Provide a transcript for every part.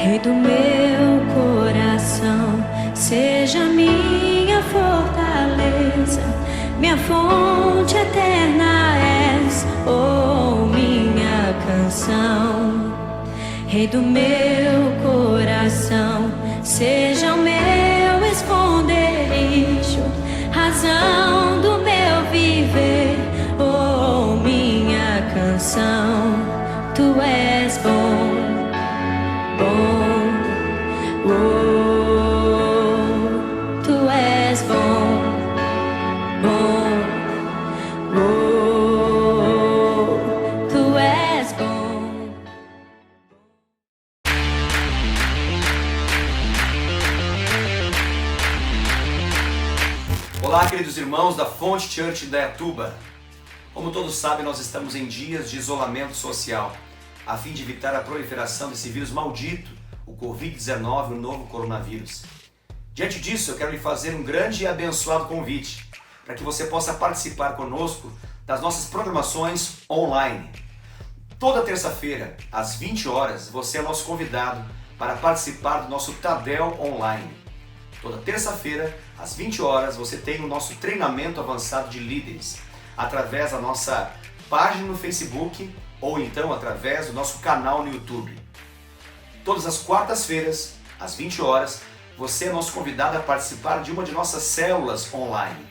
Rei do meu coração, seja minha fortaleza, minha fonte eterna és, oh minha canção. Rei do meu coração, seja o meu esconderijo, razão do meu viver, oh minha canção. Tu és bom, bom, oh, tu és bom, bom, oh, tu és bom. Olá, queridos irmãos da Fonte Church de Indaiatuba. Como todos sabem, nós estamos em dias de isolamento social, a fim de evitar a proliferação desse vírus maldito, o Covid-19, o novo coronavírus. Diante disso, eu quero lhe fazer um grande e abençoado convite, para que você possa participar conosco das nossas programações online. Toda terça-feira, às 20 horas, você é nosso convidado para participar do nosso Tadel Online. Toda terça-feira, às 20 horas, você tem o nosso treinamento avançado de líderes, através da nossa página no Facebook ou então através do nosso canal no YouTube. Todas as quartas-feiras, às 20 horas, você é nosso convidado a participar de uma de nossas células online.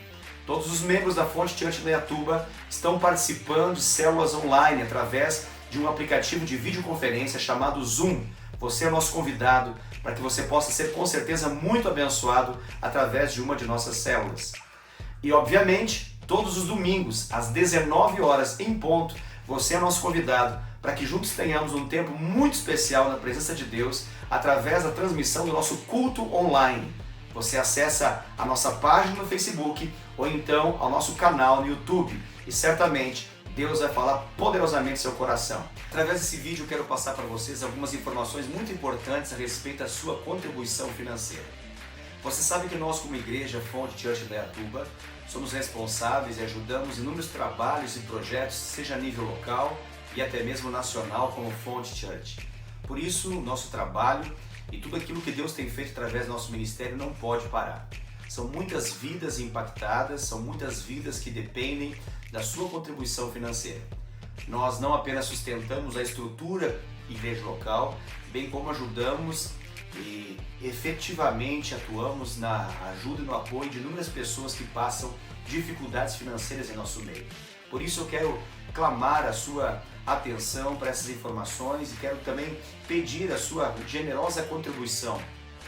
Todos os membros da Fonte Church de Indaiatuba estão participando de células online através de um aplicativo de videoconferência chamado Zoom. Você é nosso convidado para que você possa ser com certeza muito abençoado através de uma de nossas células. E obviamente, todos os domingos, às 19 horas em ponto, você é nosso convidado para que juntos tenhamos um tempo muito especial na presença de Deus através da transmissão do nosso culto online. Você acessa a nossa página no Facebook ou então ao nosso canal no YouTube e certamente Deus vai falar poderosamente no seu coração. Através desse vídeo eu quero passar para vocês algumas informações muito importantes a respeito da sua contribuição financeira. Você sabe que nós, como igreja Fonte Church de Indaiatuba, somos responsáveis e ajudamos inúmeros trabalhos e projetos, seja a nível local e até mesmo nacional, como Fonte Church. Por isso, o nosso trabalho e tudo aquilo que Deus tem feito através do nosso ministério não pode parar. São muitas vidas impactadas, são muitas vidas que dependem da sua contribuição financeira. Nós não apenas sustentamos a estrutura igreja local, bem como ajudamos e efetivamente atuamos na ajuda e no apoio de inúmeras pessoas que passam dificuldades financeiras em nosso meio. Por isso eu quero clamar a sua atenção para essas informações e quero também pedir a sua generosa contribuição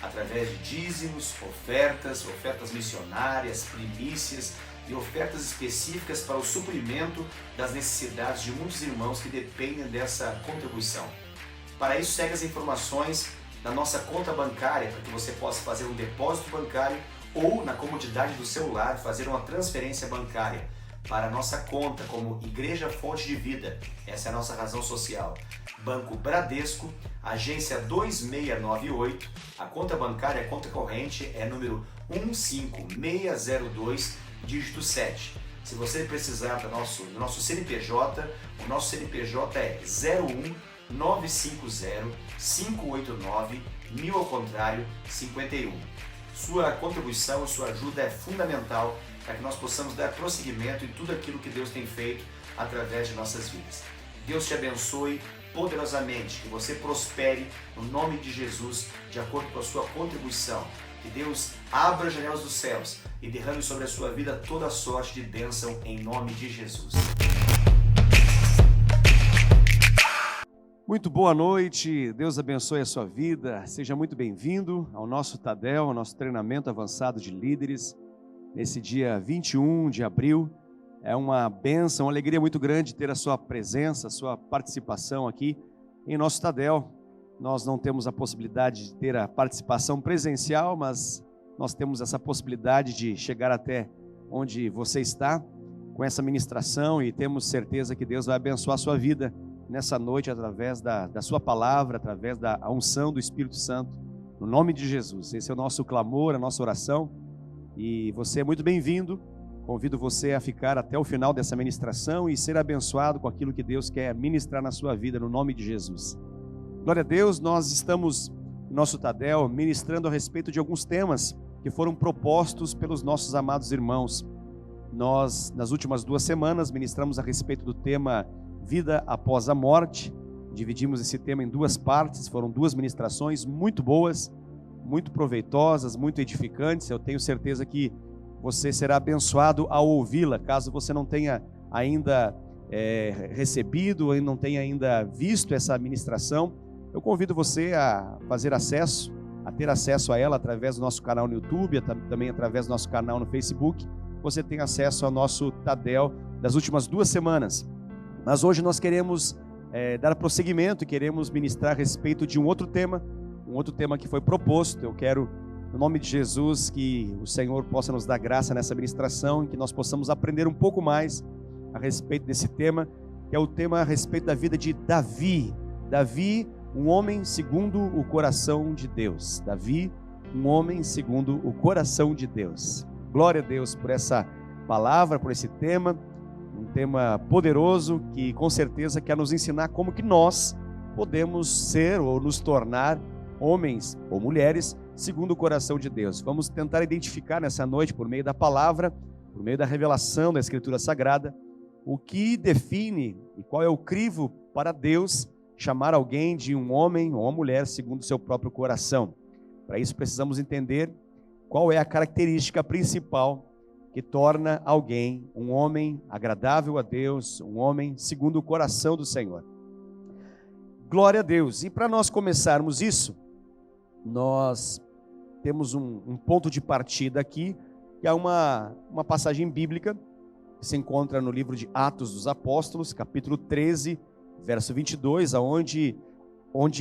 através de dízimos, ofertas missionárias, primícias e ofertas específicas para o suprimento das necessidades de muitos irmãos que dependem dessa contribuição. Para isso, segue as informações da nossa conta bancária, para que você possa fazer um depósito bancário ou, na comodidade do seu lar, fazer uma transferência bancária para a nossa conta como Igreja Fonte de Vida. Essa é a nossa razão social. Banco Bradesco, agência 2698, a conta bancária, a conta corrente é número 15602, dígito 7. Se você precisar do nosso CNPJ, o nosso CNPJ é 01950-589-1000 ao contrário 51. Sua contribuição, sua ajuda é fundamental para que nós possamos dar prosseguimento em tudo aquilo que Deus tem feito através de nossas vidas. Deus te abençoe poderosamente, que você prospere no nome de Jesus, de acordo com a sua contribuição. Que Deus abra as janelas dos céus e derrame sobre a sua vida toda a sorte de bênção em nome de Jesus. Muito boa noite, Deus abençoe a sua vida, seja muito bem-vindo ao nosso Tadel, ao nosso treinamento avançado de líderes, nesse dia 21 de abril. É uma bênção, uma alegria muito grande ter a sua presença, a sua participação aqui em nosso Tadel. Nós não temos a possibilidade de ter a participação presencial, mas nós temos essa possibilidade de chegar até onde você está com essa ministração e temos certeza que Deus vai abençoar a sua vida nessa noite através da sua palavra, através da unção do Espírito Santo, no nome de Jesus. Esse é o nosso clamor, a nossa oração, e você é muito bem-vindo. Convido você a ficar até o final dessa ministração e ser abençoado com aquilo que Deus quer ministrar na sua vida, no nome de Jesus. Glória a Deus, nós estamos nosso Tadel, ministrando a respeito de alguns temas que foram propostos pelos nossos amados irmãos. Nós, nas últimas 2 semanas, ministramos a respeito do tema Vida após a Morte. Dividimos esse tema em 2 partes, foram 2 ministrações muito boas, muito proveitosas, muito edificantes. Eu tenho certeza que você será abençoado ao ouvi-la. Caso você não tenha ainda recebido, ou não tenha ainda visto essa ministração, eu convido você a fazer acesso, a ter acesso a ela através do nosso canal no YouTube, também através do nosso canal no Facebook. Você tem acesso ao nosso Tadel das últimas 2 semanas. Mas hoje nós queremos dar prosseguimento e queremos ministrar a respeito de um outro tema que foi proposto. Eu quero, no nome de Jesus, que o Senhor possa nos dar graça nessa ministração e que nós possamos aprender um pouco mais a respeito desse tema, que é o tema a respeito da vida de Davi. Davi, um homem segundo o coração de Deus. Davi, um homem segundo o coração de Deus. Glória a Deus por essa palavra, por esse tema, um tema poderoso que com certeza quer nos ensinar como que nós podemos ser ou nos tornar homens ou mulheres segundo o coração de Deus. Vamos tentar identificar nessa noite, por meio da palavra, por meio da revelação da Escritura Sagrada, o que define e qual é o crivo para Deus chamar alguém de um homem ou uma mulher segundo o seu próprio coração. Para isso precisamos entender qual é a característica principal que torna alguém um homem agradável a Deus, um homem segundo o coração do Senhor. Glória a Deus. E para nós começarmos isso, nós temos um ponto de partida aqui, que é uma passagem bíblica, que se encontra no livro de Atos dos Apóstolos, capítulo 13, verso 22, onde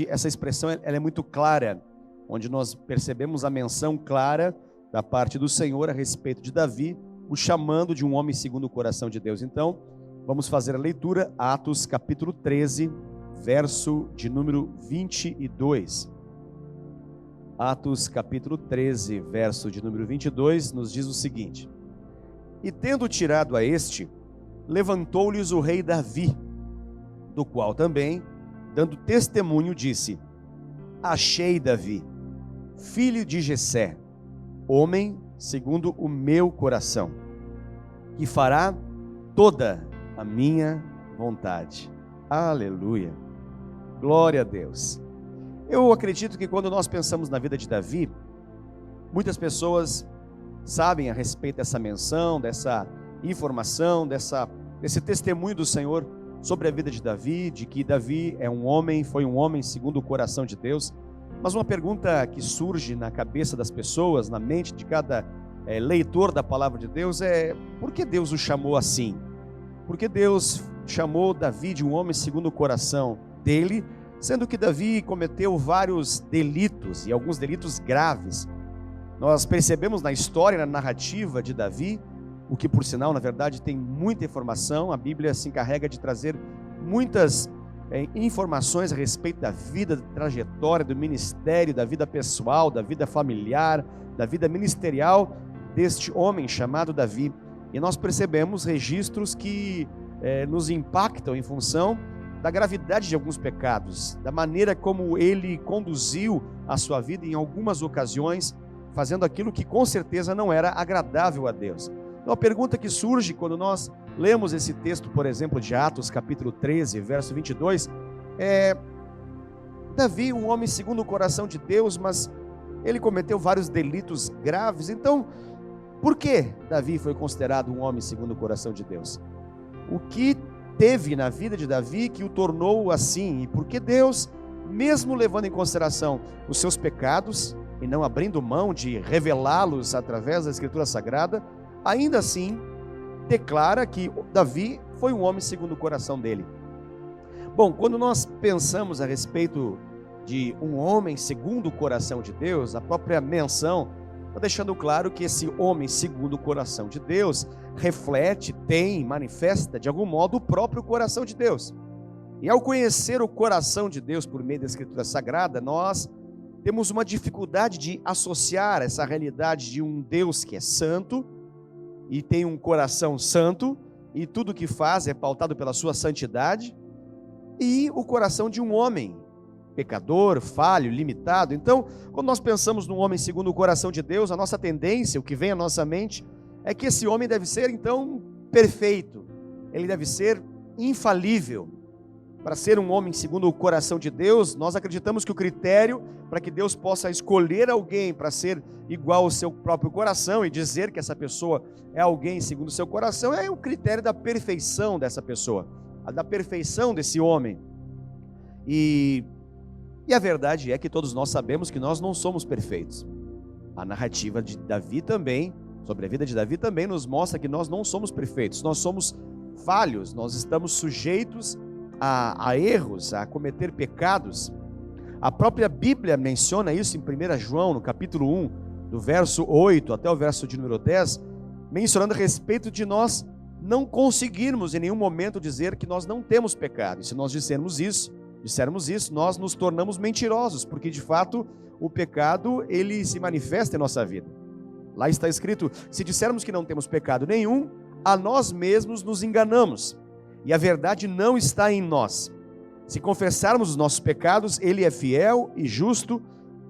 essa expressão ela é muito clara, onde nós percebemos a menção clara da parte do Senhor a respeito de Davi, o chamando de um homem segundo o coração de Deus. Então, vamos fazer a leitura, Atos capítulo 13, verso de número 22. Atos capítulo 13, verso de número 22, nos diz o seguinte: E tendo tirado a este, levantou-lhes o rei Davi, do qual também, dando testemunho, disse: Achei Davi, filho de Jessé, homem segundo o meu coração, que fará toda a minha vontade. Aleluia, glória a Deus. Eu acredito que quando nós pensamos na vida de Davi, muitas pessoas sabem a respeito dessa menção, dessa informação, desse testemunho do Senhor sobre a vida de Davi, de que Davi foi um homem segundo o coração de Deus. Mas uma pergunta que surge na cabeça das pessoas, na mente de cada leitor da palavra de Deus é: por que Deus o chamou assim? Por que Deus chamou Davi de um homem segundo o coração dele, sendo que Davi cometeu vários delitos, e alguns delitos graves? Nós percebemos na história, na narrativa de Davi, o que por sinal, na verdade, tem muita informação. A Bíblia se encarrega de trazer muitas informações a respeito da vida, da trajetória, do ministério, da vida pessoal, da vida familiar, da vida ministerial deste homem chamado Davi. E nós percebemos registros que nos impactam em função da gravidade de alguns pecados, da maneira como ele conduziu a sua vida em algumas ocasiões, fazendo aquilo que com certeza não era agradável a Deus. Então a pergunta que surge quando nós lemos esse texto, por exemplo, de Atos capítulo 13, verso 22, Davi, um homem segundo o coração de Deus, mas ele cometeu vários delitos graves. Então, por que Davi foi considerado um homem segundo o coração de Deus? O que teve na vida de Davi que o tornou assim? E por que Deus, mesmo levando em consideração os seus pecados e não abrindo mão de revelá-los através da Escritura Sagrada, ainda assim declara que Davi foi um homem segundo o coração dele? Bom, quando nós pensamos a respeito de um homem segundo o coração de Deus, a própria menção está deixando claro que esse homem segundo o coração de Deus reflete, manifesta de algum modo o próprio coração de Deus. E ao conhecer o coração de Deus por meio da Escritura Sagrada, nós temos uma dificuldade de associar essa realidade de um Deus que é santo e tem um coração santo, e tudo que faz é pautado pela sua santidade, e o coração de um homem pecador, falho, limitado. Então, quando nós pensamos num homem segundo o coração de Deus, a nossa tendência, o que vem à nossa mente, é que esse homem deve ser, então, perfeito. Ele deve ser infalível. Para ser um homem segundo o coração de Deus, nós acreditamos que o critério para que Deus possa escolher alguém para ser igual ao seu próprio coração e dizer que essa pessoa é alguém segundo o seu coração, é o critério da perfeição dessa pessoa, da perfeição desse homem. E a verdade é que todos nós sabemos que nós não somos perfeitos. A narrativa de Davi também, sobre a vida de Davi também nos mostra que nós não somos perfeitos, nós somos falhos, nós estamos sujeitos a erros, a cometer pecados. A própria Bíblia menciona isso em 1 João, no capítulo 1, do verso 8 até o verso de número 10, mencionando a respeito de nós não conseguirmos em nenhum momento dizer que nós não temos pecado. E se nós dissermos isso, nós nos tornamos mentirosos, porque de fato o pecado, ele se manifesta em nossa vida. Lá está escrito: se dissermos que não temos pecado nenhum, a nós mesmos nos enganamos, e a verdade não está em nós. Se confessarmos os nossos pecados, Ele é fiel e justo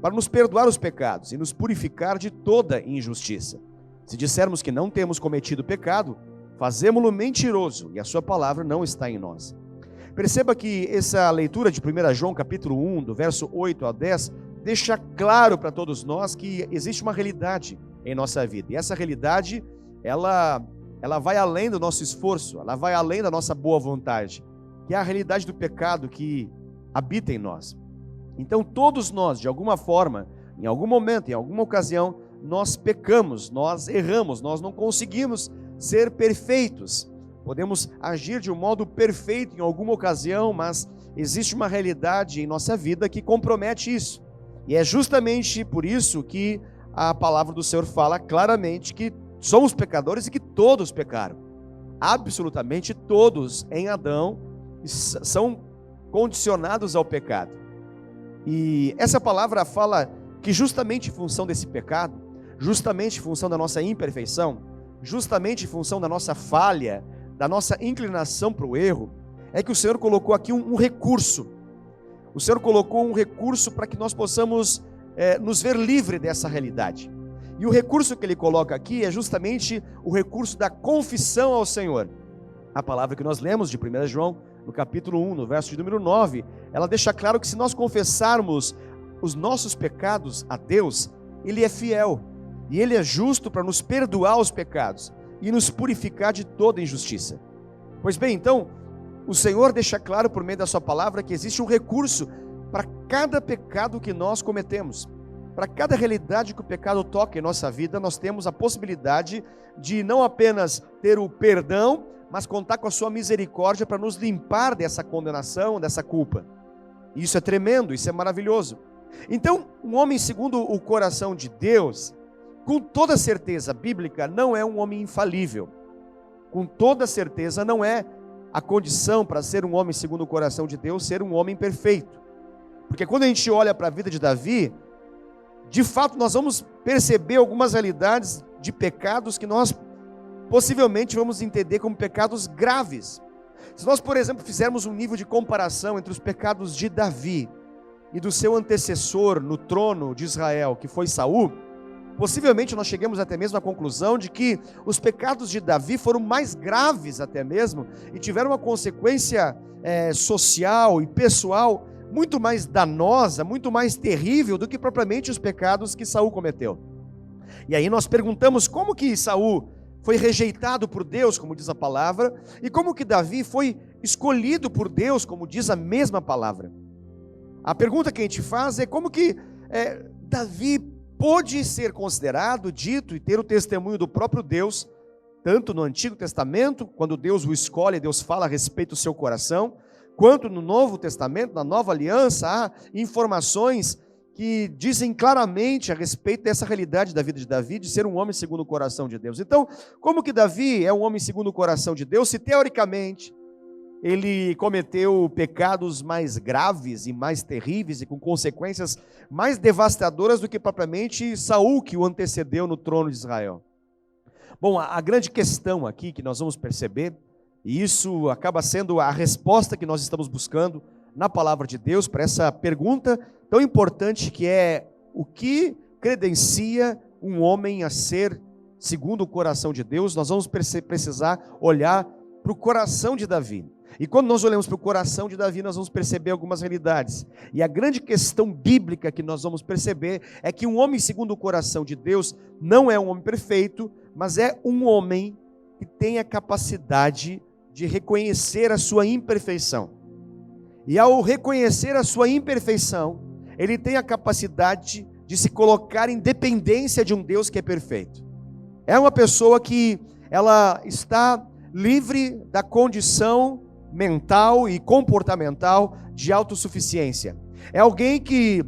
para nos perdoar os pecados e nos purificar de toda injustiça. Se dissermos que não temos cometido pecado, fazemo-lo mentiroso e a sua palavra não está em nós. Perceba que essa leitura de 1 João capítulo 1, do verso 8 a 10, deixa claro para todos nós que existe uma realidade em nossa vida. E essa realidade, ela vai além do nosso esforço, ela vai além da nossa boa vontade, que é a realidade do pecado que habita em nós. Então todos nós, de alguma forma, em algum momento, em alguma ocasião, nós pecamos, nós erramos, nós não conseguimos ser perfeitos. Podemos agir de um modo perfeito em alguma ocasião, mas existe uma realidade em nossa vida que compromete isso. E é justamente por isso que a palavra do Senhor fala claramente que somos pecadores e que todos pecaram. Absolutamente todos em Adão são condicionados ao pecado. E essa palavra fala que justamente em função desse pecado, justamente em função da nossa imperfeição, justamente em função da nossa falha, da nossa inclinação para o erro, é que o Senhor colocou aqui um recurso. O Senhor colocou um recurso para que nós possamos nos ver livre dessa realidade. E o recurso que Ele coloca aqui é justamente o recurso da confissão ao Senhor. A palavra que nós lemos de 1 João, no capítulo 1, no verso de número 9, ela deixa claro que se nós confessarmos os nossos pecados a Deus, Ele é fiel e Ele é justo para nos perdoar os pecados e nos purificar de toda injustiça. Pois bem, então, o Senhor deixa claro por meio da sua palavra que existe um recurso para cada pecado que nós cometemos. Para cada realidade que o pecado toca em nossa vida, nós temos a possibilidade de não apenas ter o perdão, mas contar com a sua misericórdia para nos limpar dessa condenação, dessa culpa. Isso é tremendo, isso é maravilhoso. Então, um homem segundo o coração de Deus, com toda certeza bíblica, não é um homem infalível. Com toda certeza não é a condição para ser um homem segundo o coração de Deus, ser um homem perfeito. Porque quando a gente olha para a vida de Davi, de fato nós vamos perceber algumas realidades de pecados que nós possivelmente vamos entender como pecados graves. Se nós, por exemplo, fizermos um nível de comparação entre os pecados de Davi e do seu antecessor no trono de Israel, que foi Saul, possivelmente nós chegamos até mesmo à conclusão de que os pecados de Davi foram mais graves até mesmo e tiveram uma consequência social e pessoal muito mais danosa, muito mais terrível do que propriamente os pecados que Saul cometeu. E aí nós perguntamos como que Saul foi rejeitado por Deus, como diz a palavra, e como que Davi foi escolhido por Deus, como diz a mesma palavra. A pergunta que a gente faz é como que Davi pôde ser considerado, dito e ter o testemunho do próprio Deus, tanto no Antigo Testamento, quando Deus o escolhe, Deus fala a respeito do seu coração, quanto no Novo Testamento, na Nova Aliança, há informações que dizem claramente a respeito dessa realidade da vida de Davi, de ser um homem segundo o coração de Deus. Então, como que Davi é um homem segundo o coração de Deus, se teoricamente ele cometeu pecados mais graves e mais terríveis e com consequências mais devastadoras do que propriamente Saul, que o antecedeu no trono de Israel? Bom, a grande questão aqui que nós vamos perceber, e isso acaba sendo a resposta que nós estamos buscando na palavra de Deus para essa pergunta tão importante que é: o que credencia um homem a ser segundo o coração de Deus? Nós vamos precisar olhar para o coração de Davi. E quando nós olhamos para o coração de Davi, nós vamos perceber algumas realidades. E a grande questão bíblica que nós vamos perceber é que um homem segundo o coração de Deus não é um homem perfeito, mas é um homem que tem a capacidade de reconhecer a sua imperfeição. E ao reconhecer a sua imperfeição, ele tem a capacidade de se colocar em dependência de um Deus que é perfeito. É uma pessoa que ela está livre da condição mental e comportamental de autossuficiência. É alguém que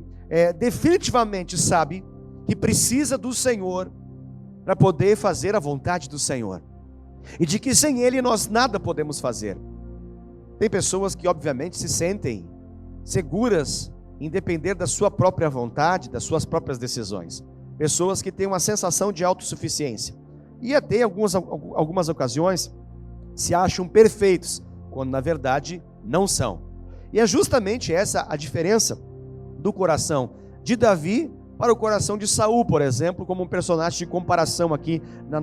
definitivamente sabe que precisa do Senhor para poder fazer a vontade do Senhor. E de que sem Ele nós nada podemos fazer. Tem pessoas que obviamente se sentem seguras em depender da sua própria vontade, das suas próprias decisões. Pessoas que têm uma sensação de autossuficiência. E até em algumas ocasiões se acham perfeitos, quando na verdade não são. E é justamente essa a diferença do coração de Davi para o coração de Saul, por exemplo, como um personagem de comparação aqui no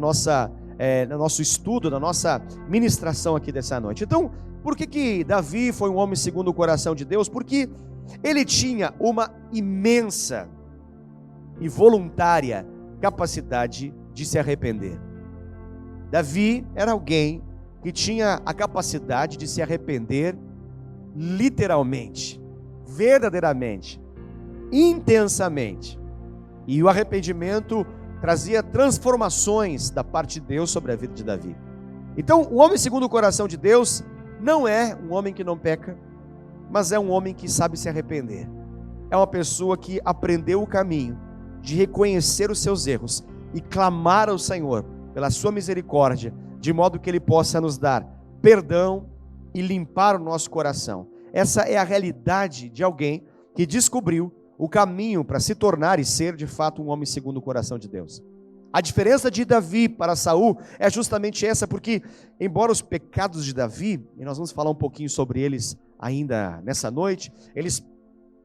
nosso estudo, na nossa ministração aqui dessa noite. Então, por que Davi foi um homem segundo o coração de Deus? Porque ele tinha uma imensa e voluntária capacidade de se arrepender. Davi era alguém que tinha a capacidade de se arrepender literalmente, verdadeiramente, intensamente. E o arrependimento trazia transformações da parte de Deus sobre a vida de Davi. Então, o homem segundo o coração de Deus não é um homem que não peca, mas é um homem que sabe se arrepender. É uma pessoa que aprendeu o caminho de reconhecer os seus erros e clamar ao Senhor pela sua misericórdia, de modo que Ele possa nos dar perdão e limpar o nosso coração. Essa é a realidade de alguém que descobriu o caminho para se tornar e ser de fato um homem segundo o coração de Deus. A diferença de Davi para Saul é justamente essa, porque embora os pecados de Davi, e nós vamos falar um pouquinho sobre eles ainda nessa noite, eles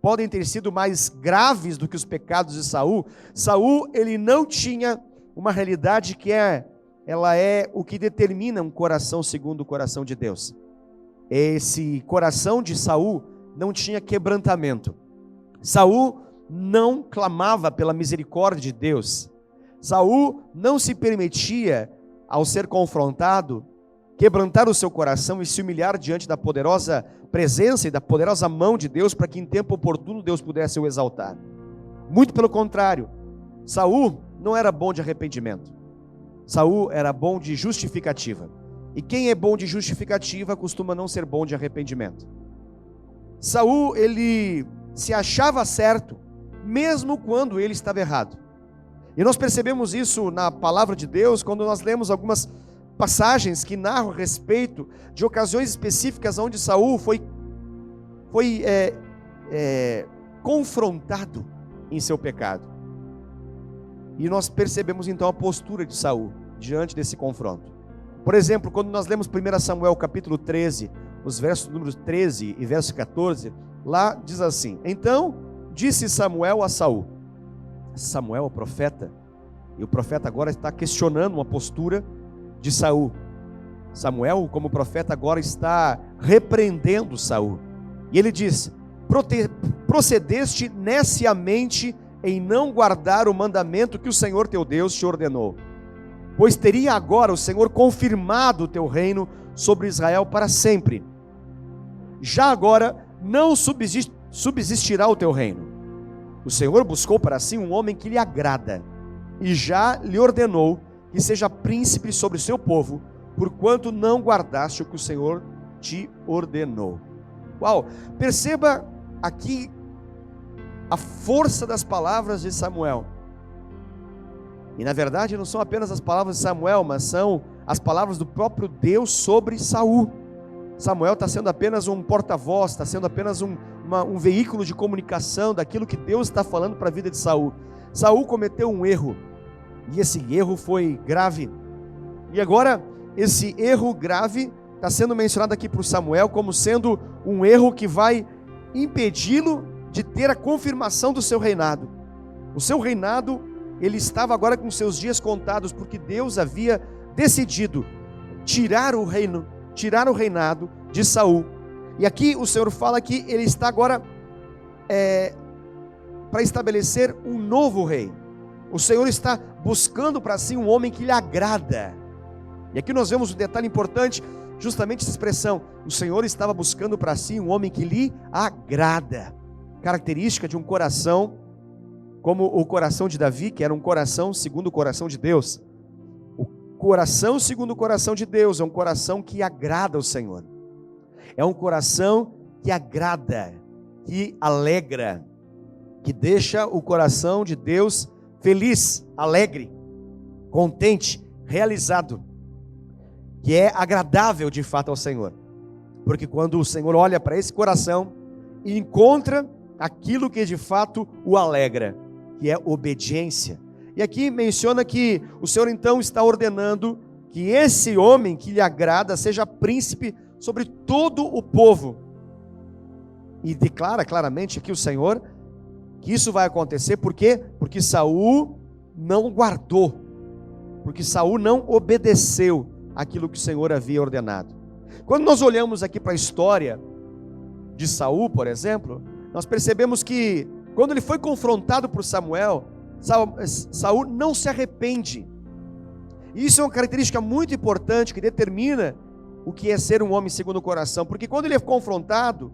podem ter sido mais graves do que os pecados de Saul. Saul, ele não tinha uma realidade que ela é o que determina um coração segundo o coração de Deus. Esse coração de Saul não tinha quebrantamento. Saul não clamava pela misericórdia de Deus. Saul não se permitia, ao ser confrontado, quebrantar o seu coração e se humilhar diante da poderosa presença e da poderosa mão de Deus, para que em tempo oportuno Deus pudesse o exaltar. Muito pelo contrário, Saul não era bom de arrependimento. Saul era bom de justificativa. E quem é bom de justificativa costuma não ser bom de arrependimento. Saul, ele se achava certo, mesmo quando ele estava errado. E nós percebemos isso na palavra de Deus, quando nós lemos algumas passagens que narram a respeito de ocasiões específicas onde Saul foi confrontado em seu pecado. E nós percebemos então a postura de Saul diante desse confronto. Por exemplo, quando nós lemos 1 Samuel capítulo 13, os versos números 13 e verso 14, lá diz assim: então disse Samuel a Saul. Samuel é o profeta, e o profeta agora está questionando uma postura de Saul. Samuel, como profeta, agora está repreendendo Saul. E ele diz: procedeste neciamente em não guardar o mandamento que o Senhor teu Deus te ordenou, pois teria agora o Senhor confirmado o teu reino sobre Israel para sempre. Já agora não subsistirá o teu reino. O Senhor buscou para si um homem que lhe agrada, e já lhe ordenou que seja príncipe sobre o seu povo, porquanto não guardaste o que o Senhor te ordenou. Uau! Perceba aqui a força das palavras de Samuel. E na verdade não são apenas as palavras de Samuel, mas são as palavras do próprio Deus sobre Saul. Samuel está sendo apenas um porta-voz, está sendo apenas um veículo de comunicação daquilo que Deus está falando para a vida de Saul. Saul cometeu um erro, e esse erro foi grave. E agora esse erro grave está sendo mencionado aqui por Samuel como sendo um erro que vai impedi-lo de ter a confirmação do seu reinado. O seu reinado, ele estava agora com seus dias contados, porque Deus havia decidido tirar o reinado de Saul. E aqui o Senhor fala que ele está agora para estabelecer um novo rei. O Senhor está buscando para si um homem que lhe agrada. E aqui nós vemos um detalhe importante, justamente essa expressão: o Senhor estava buscando para si um homem que lhe agrada. Característica de um coração como o coração de Davi, que era um coração segundo o coração de Deus. O coração segundo o coração de Deus é um coração que agrada ao Senhor. É um coração que agrada, que alegra, que deixa o coração de Deus feliz, alegre, contente, realizado, que é agradável de fato ao Senhor. Porque quando o Senhor olha para esse coração e encontra aquilo que de fato o alegra, que é obediência. E aqui menciona que o Senhor então está ordenando que esse homem que lhe agrada seja príncipe sobre todo o povo. E declara claramente aqui o Senhor que isso vai acontecer, por quê? Porque Saul não guardou, porque Saul não obedeceu aquilo que o Senhor havia ordenado. Quando nós olhamos aqui para a história de Saul, por exemplo, nós percebemos que quando ele foi confrontado por Samuel, Saul não se arrepende. E isso é uma característica muito importante que determina o que é ser um homem segundo o coração, porque quando ele é confrontado,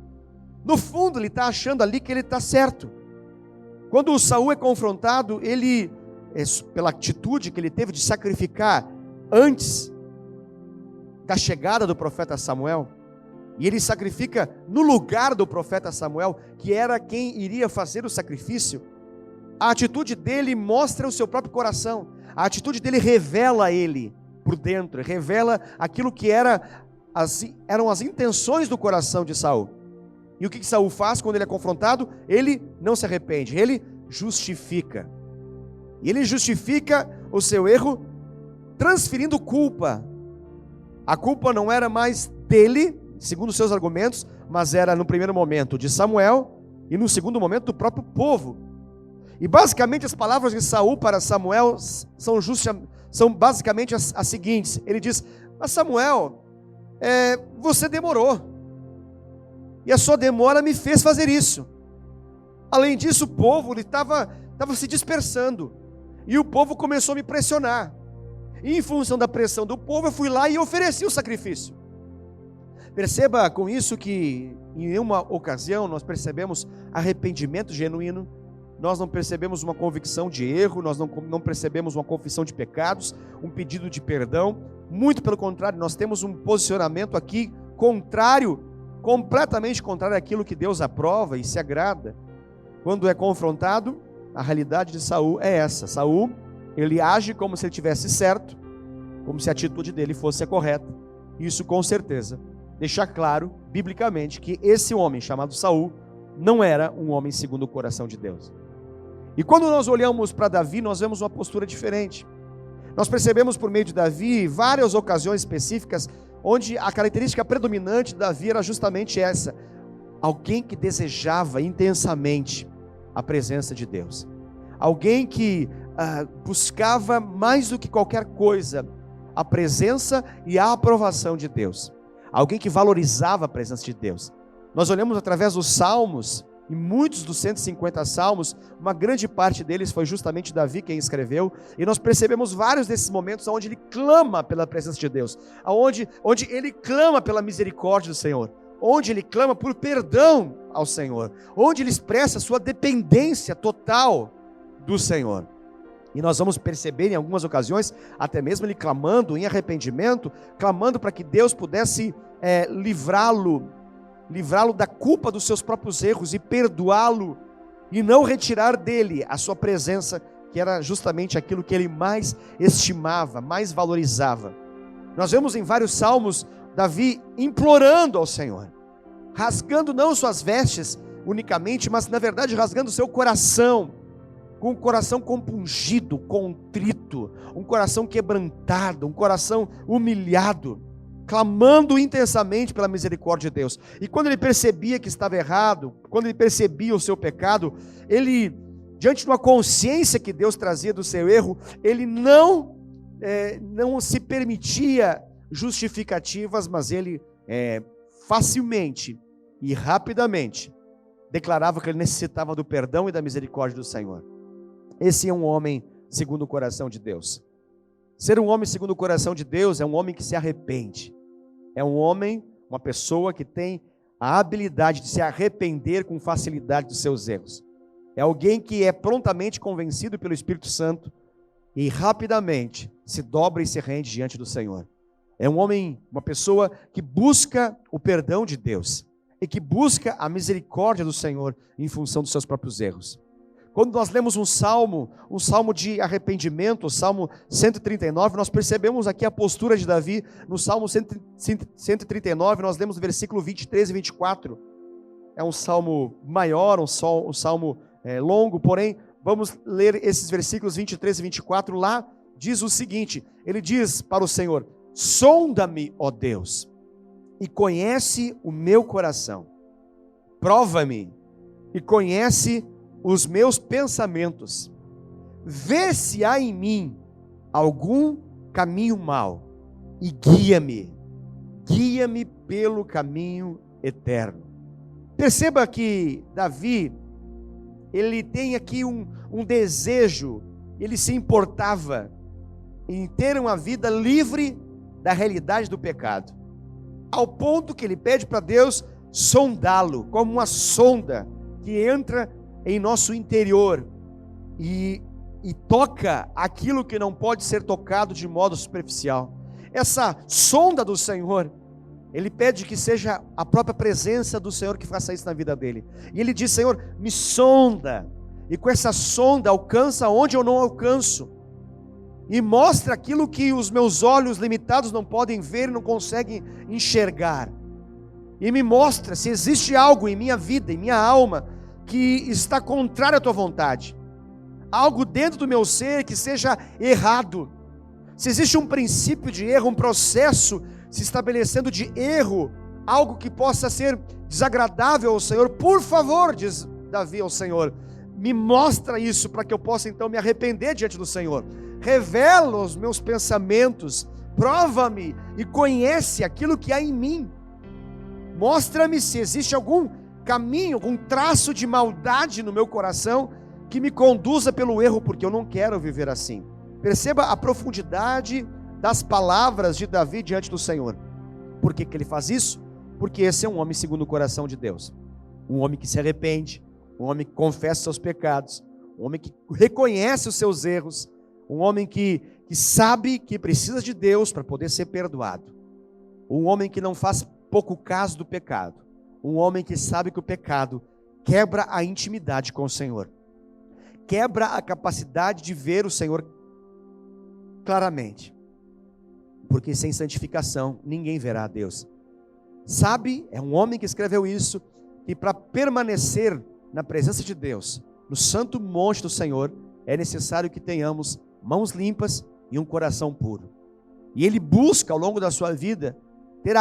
no fundo ele está achando ali que ele está certo. Quando o Saul é confrontado, ele, pela atitude que ele teve de sacrificar antes da chegada do profeta Samuel, e ele sacrifica no lugar do profeta Samuel, que era quem iria fazer o sacrifício, a atitude dele mostra o seu próprio coração, a atitude dele revela ele por dentro, revela aquilo que eram as intenções do coração de Saul. E o que Saul faz quando ele é confrontado? Ele não se arrepende, ele justifica. E ele justifica o seu erro transferindo culpa. A culpa não era mais dele, segundo os seus argumentos, mas era no primeiro momento de Samuel e no segundo momento do próprio povo. E basicamente as palavras de Saul para Samuel são basicamente as seguintes. Ele diz: mas Samuel, você demorou, e a sua demora me fez fazer isso. Além disso, o povo estava se dispersando, e o povo começou a me pressionar. E em função da pressão do povo, eu fui lá e ofereci o sacrifício. Perceba com isso que em uma ocasião nós percebemos arrependimento genuíno, nós não percebemos uma convicção de erro, nós não percebemos uma confissão de pecados, um pedido de perdão. Muito pelo contrário, nós temos um posicionamento aqui contrário, completamente contrário àquilo que Deus aprova e se agrada. Quando é confrontado, a realidade de Saul é essa. Saul, ele age como se ele tivesse certo, como se a atitude dele fosse a correta. Isso com certeza deixa claro, biblicamente, que esse homem chamado Saul não era um homem segundo o coração de Deus. E quando nós olhamos para Davi, nós vemos uma postura diferente. Nós percebemos por meio de Davi várias ocasiões específicas onde a característica predominante de Davi era justamente essa: alguém que desejava intensamente a presença de Deus, alguém que buscava mais do que qualquer coisa a presença e a aprovação de Deus, alguém que valorizava a presença de Deus. Nós olhamos através dos salmos, e muitos dos 150 salmos, uma grande parte deles foi justamente Davi quem escreveu, e nós percebemos vários desses momentos onde ele clama pela presença de Deus, onde ele clama pela misericórdia do Senhor, onde ele clama por perdão ao Senhor, onde ele expressa sua dependência total do Senhor. E nós vamos perceber em algumas ocasiões, até mesmo ele clamando em arrependimento, clamando para que Deus pudesse livrá-lo da culpa dos seus próprios erros e perdoá-lo, e não retirar dele a sua presença, que era justamente aquilo que ele mais estimava, mais valorizava. Nós vemos em vários salmos Davi implorando ao Senhor, rasgando não suas vestes unicamente, mas na verdade rasgando seu coração, com o coração compungido, contrito, um coração quebrantado, um coração humilhado. clamando intensamente pela misericórdia de Deus. E quando ele percebia que estava errado, quando ele percebia o seu pecado, ele, diante de uma consciência que Deus trazia do seu erro, ele não se permitia justificativas, mas ele facilmente e rapidamente declarava que ele necessitava do perdão e da misericórdia do Senhor. Esse é um homem segundo o coração de Deus. Ser um homem segundo o coração de Deus é um homem que se arrepende. É um homem, uma pessoa que tem a habilidade de se arrepender com facilidade dos seus erros. É alguém que é prontamente convencido pelo Espírito Santo e rapidamente se dobra e se rende diante do Senhor. É um homem, uma pessoa que busca o perdão de Deus e que busca a misericórdia do Senhor em função dos seus próprios erros. Quando nós lemos um salmo de arrependimento, o Salmo 139, nós percebemos aqui a postura de Davi. No Salmo 139, nós lemos o versículo 23 e 24. É um salmo maior, um salmo longo, porém, vamos ler esses versículos 23 e 24. Lá diz o seguinte, ele diz para o Senhor: sonda-me, ó Deus, e conhece o meu coração. Prova-me e conhece os meus pensamentos. Vê se há em mim algum caminho mau e guia-me pelo caminho eterno. Perceba que Davi, ele tem aqui um desejo, ele se importava em ter uma vida livre da realidade do pecado, ao ponto que ele pede para Deus sondá-lo, como uma sonda que entra em nosso interior e toca aquilo que não pode ser tocado de modo superficial. Essa sonda do Senhor, ele pede que seja a própria presença do Senhor que faça isso na vida dele. E ele diz: Senhor, me sonda, e com essa sonda alcança onde eu não alcanço, e mostra aquilo que os meus olhos limitados não podem ver, não conseguem enxergar, e me mostra se existe algo em minha vida, em minha alma, que está contrário à tua vontade, algo dentro do meu ser que seja errado. Se existe um princípio de erro, um processo se estabelecendo de erro, algo que possa ser desagradável ao Senhor, por favor, diz Davi ao Senhor, me mostra isso para que eu possa então me arrepender diante do Senhor. Revela os meus pensamentos, prova-me e conhece aquilo que há em mim. Mostra-me se existe algum caminho, algum traço de maldade no meu coração que me conduza pelo erro, porque eu não quero viver assim. Perceba a profundidade das palavras de Davi diante do Senhor. Por que ele faz isso? Porque esse é um homem segundo o coração de Deus, um homem que se arrepende, um homem que confessa seus pecados, um homem que reconhece os seus erros, um homem que sabe que precisa de Deus para poder ser perdoado, um homem que não faz pouco caso do pecado, um homem que sabe que o pecado quebra a intimidade com o Senhor, quebra a capacidade de ver o Senhor claramente, porque sem santificação ninguém verá a Deus. Sabe, é um homem que escreveu isso, que para permanecer na presença de Deus, no santo monte do Senhor, é necessário que tenhamos mãos limpas e um coração puro. E ele busca ao longo da sua vida ter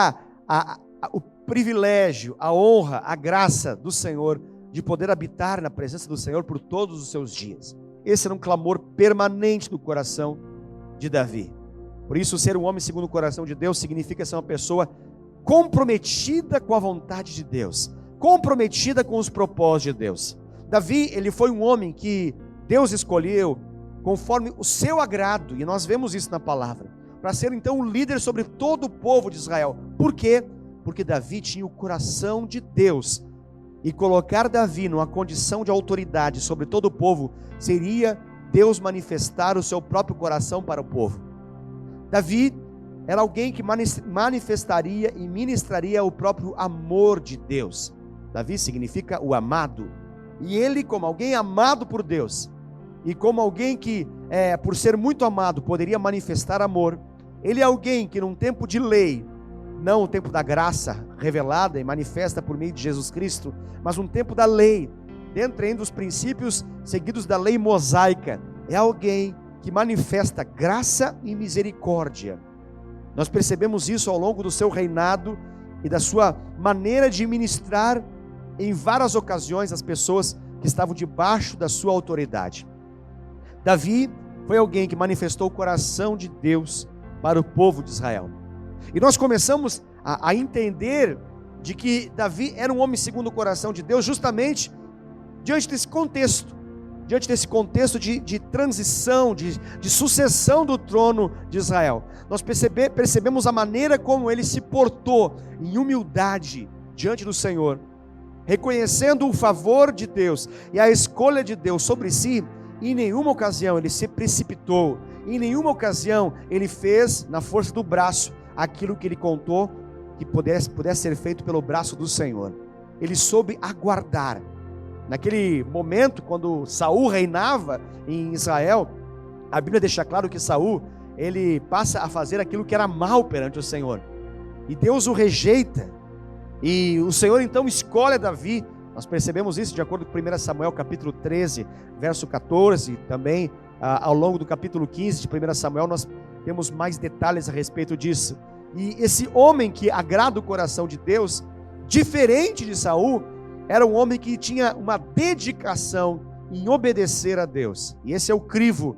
o privilégio, a honra, a graça do Senhor de poder habitar na presença do Senhor por todos os seus dias. Esse era um clamor permanente do coração de Davi. Por isso, ser um homem segundo o coração de Deus significa ser uma pessoa comprometida com a vontade de Deus, comprometida com os propósitos de Deus. Davi, ele foi um homem que Deus escolheu conforme o seu agrado, e nós vemos isso na palavra, para ser então um líder sobre todo o povo de Israel. Por quê? Porque Davi tinha o coração de Deus, e colocar Davi numa condição de autoridade sobre todo o povo, seria Deus manifestar o seu próprio coração para o povo. Davi era alguém que manifestaria e ministraria o próprio amor de Deus. Davi significa o amado, e ele, como alguém amado por Deus, e como alguém que, por ser muito amado, poderia manifestar amor, ele é alguém que num tempo de lei, não o tempo da graça revelada e manifesta por meio de Jesus Cristo, mas um tempo da lei, dentre os princípios seguidos da lei mosaica, é alguém que manifesta graça e misericórdia. Nós percebemos isso ao longo do seu reinado e da sua maneira de ministrar em várias ocasiões as pessoas que estavam debaixo da sua autoridade. Davi foi alguém que manifestou o coração de Deus para o povo de Israel. E nós começamos a entender de que Davi era um homem segundo o coração de Deus justamente diante desse contexto de transição, de sucessão do trono de Israel. Nós percebemos a maneira como ele se portou em humildade diante do Senhor, reconhecendo o favor de Deus e a escolha de Deus sobre si. Em nenhuma ocasião ele se precipitou, em nenhuma ocasião ele fez na força do braço aquilo que ele contou que pudesse ser feito pelo braço do Senhor. Ele soube aguardar. Naquele momento, quando Saul reinava em Israel, a Bíblia deixa claro que Saul, ele passa a fazer aquilo que era mal perante o Senhor, e Deus o rejeita, e o Senhor então escolhe Davi. Nós percebemos isso de acordo com 1 Samuel capítulo 13, verso 14, também ao longo do capítulo 15 de 1 Samuel, nós temos mais detalhes a respeito disso. E esse homem que agrada o coração de Deus, diferente de Saul, era um homem que tinha uma dedicação em obedecer a Deus. E esse é o crivo,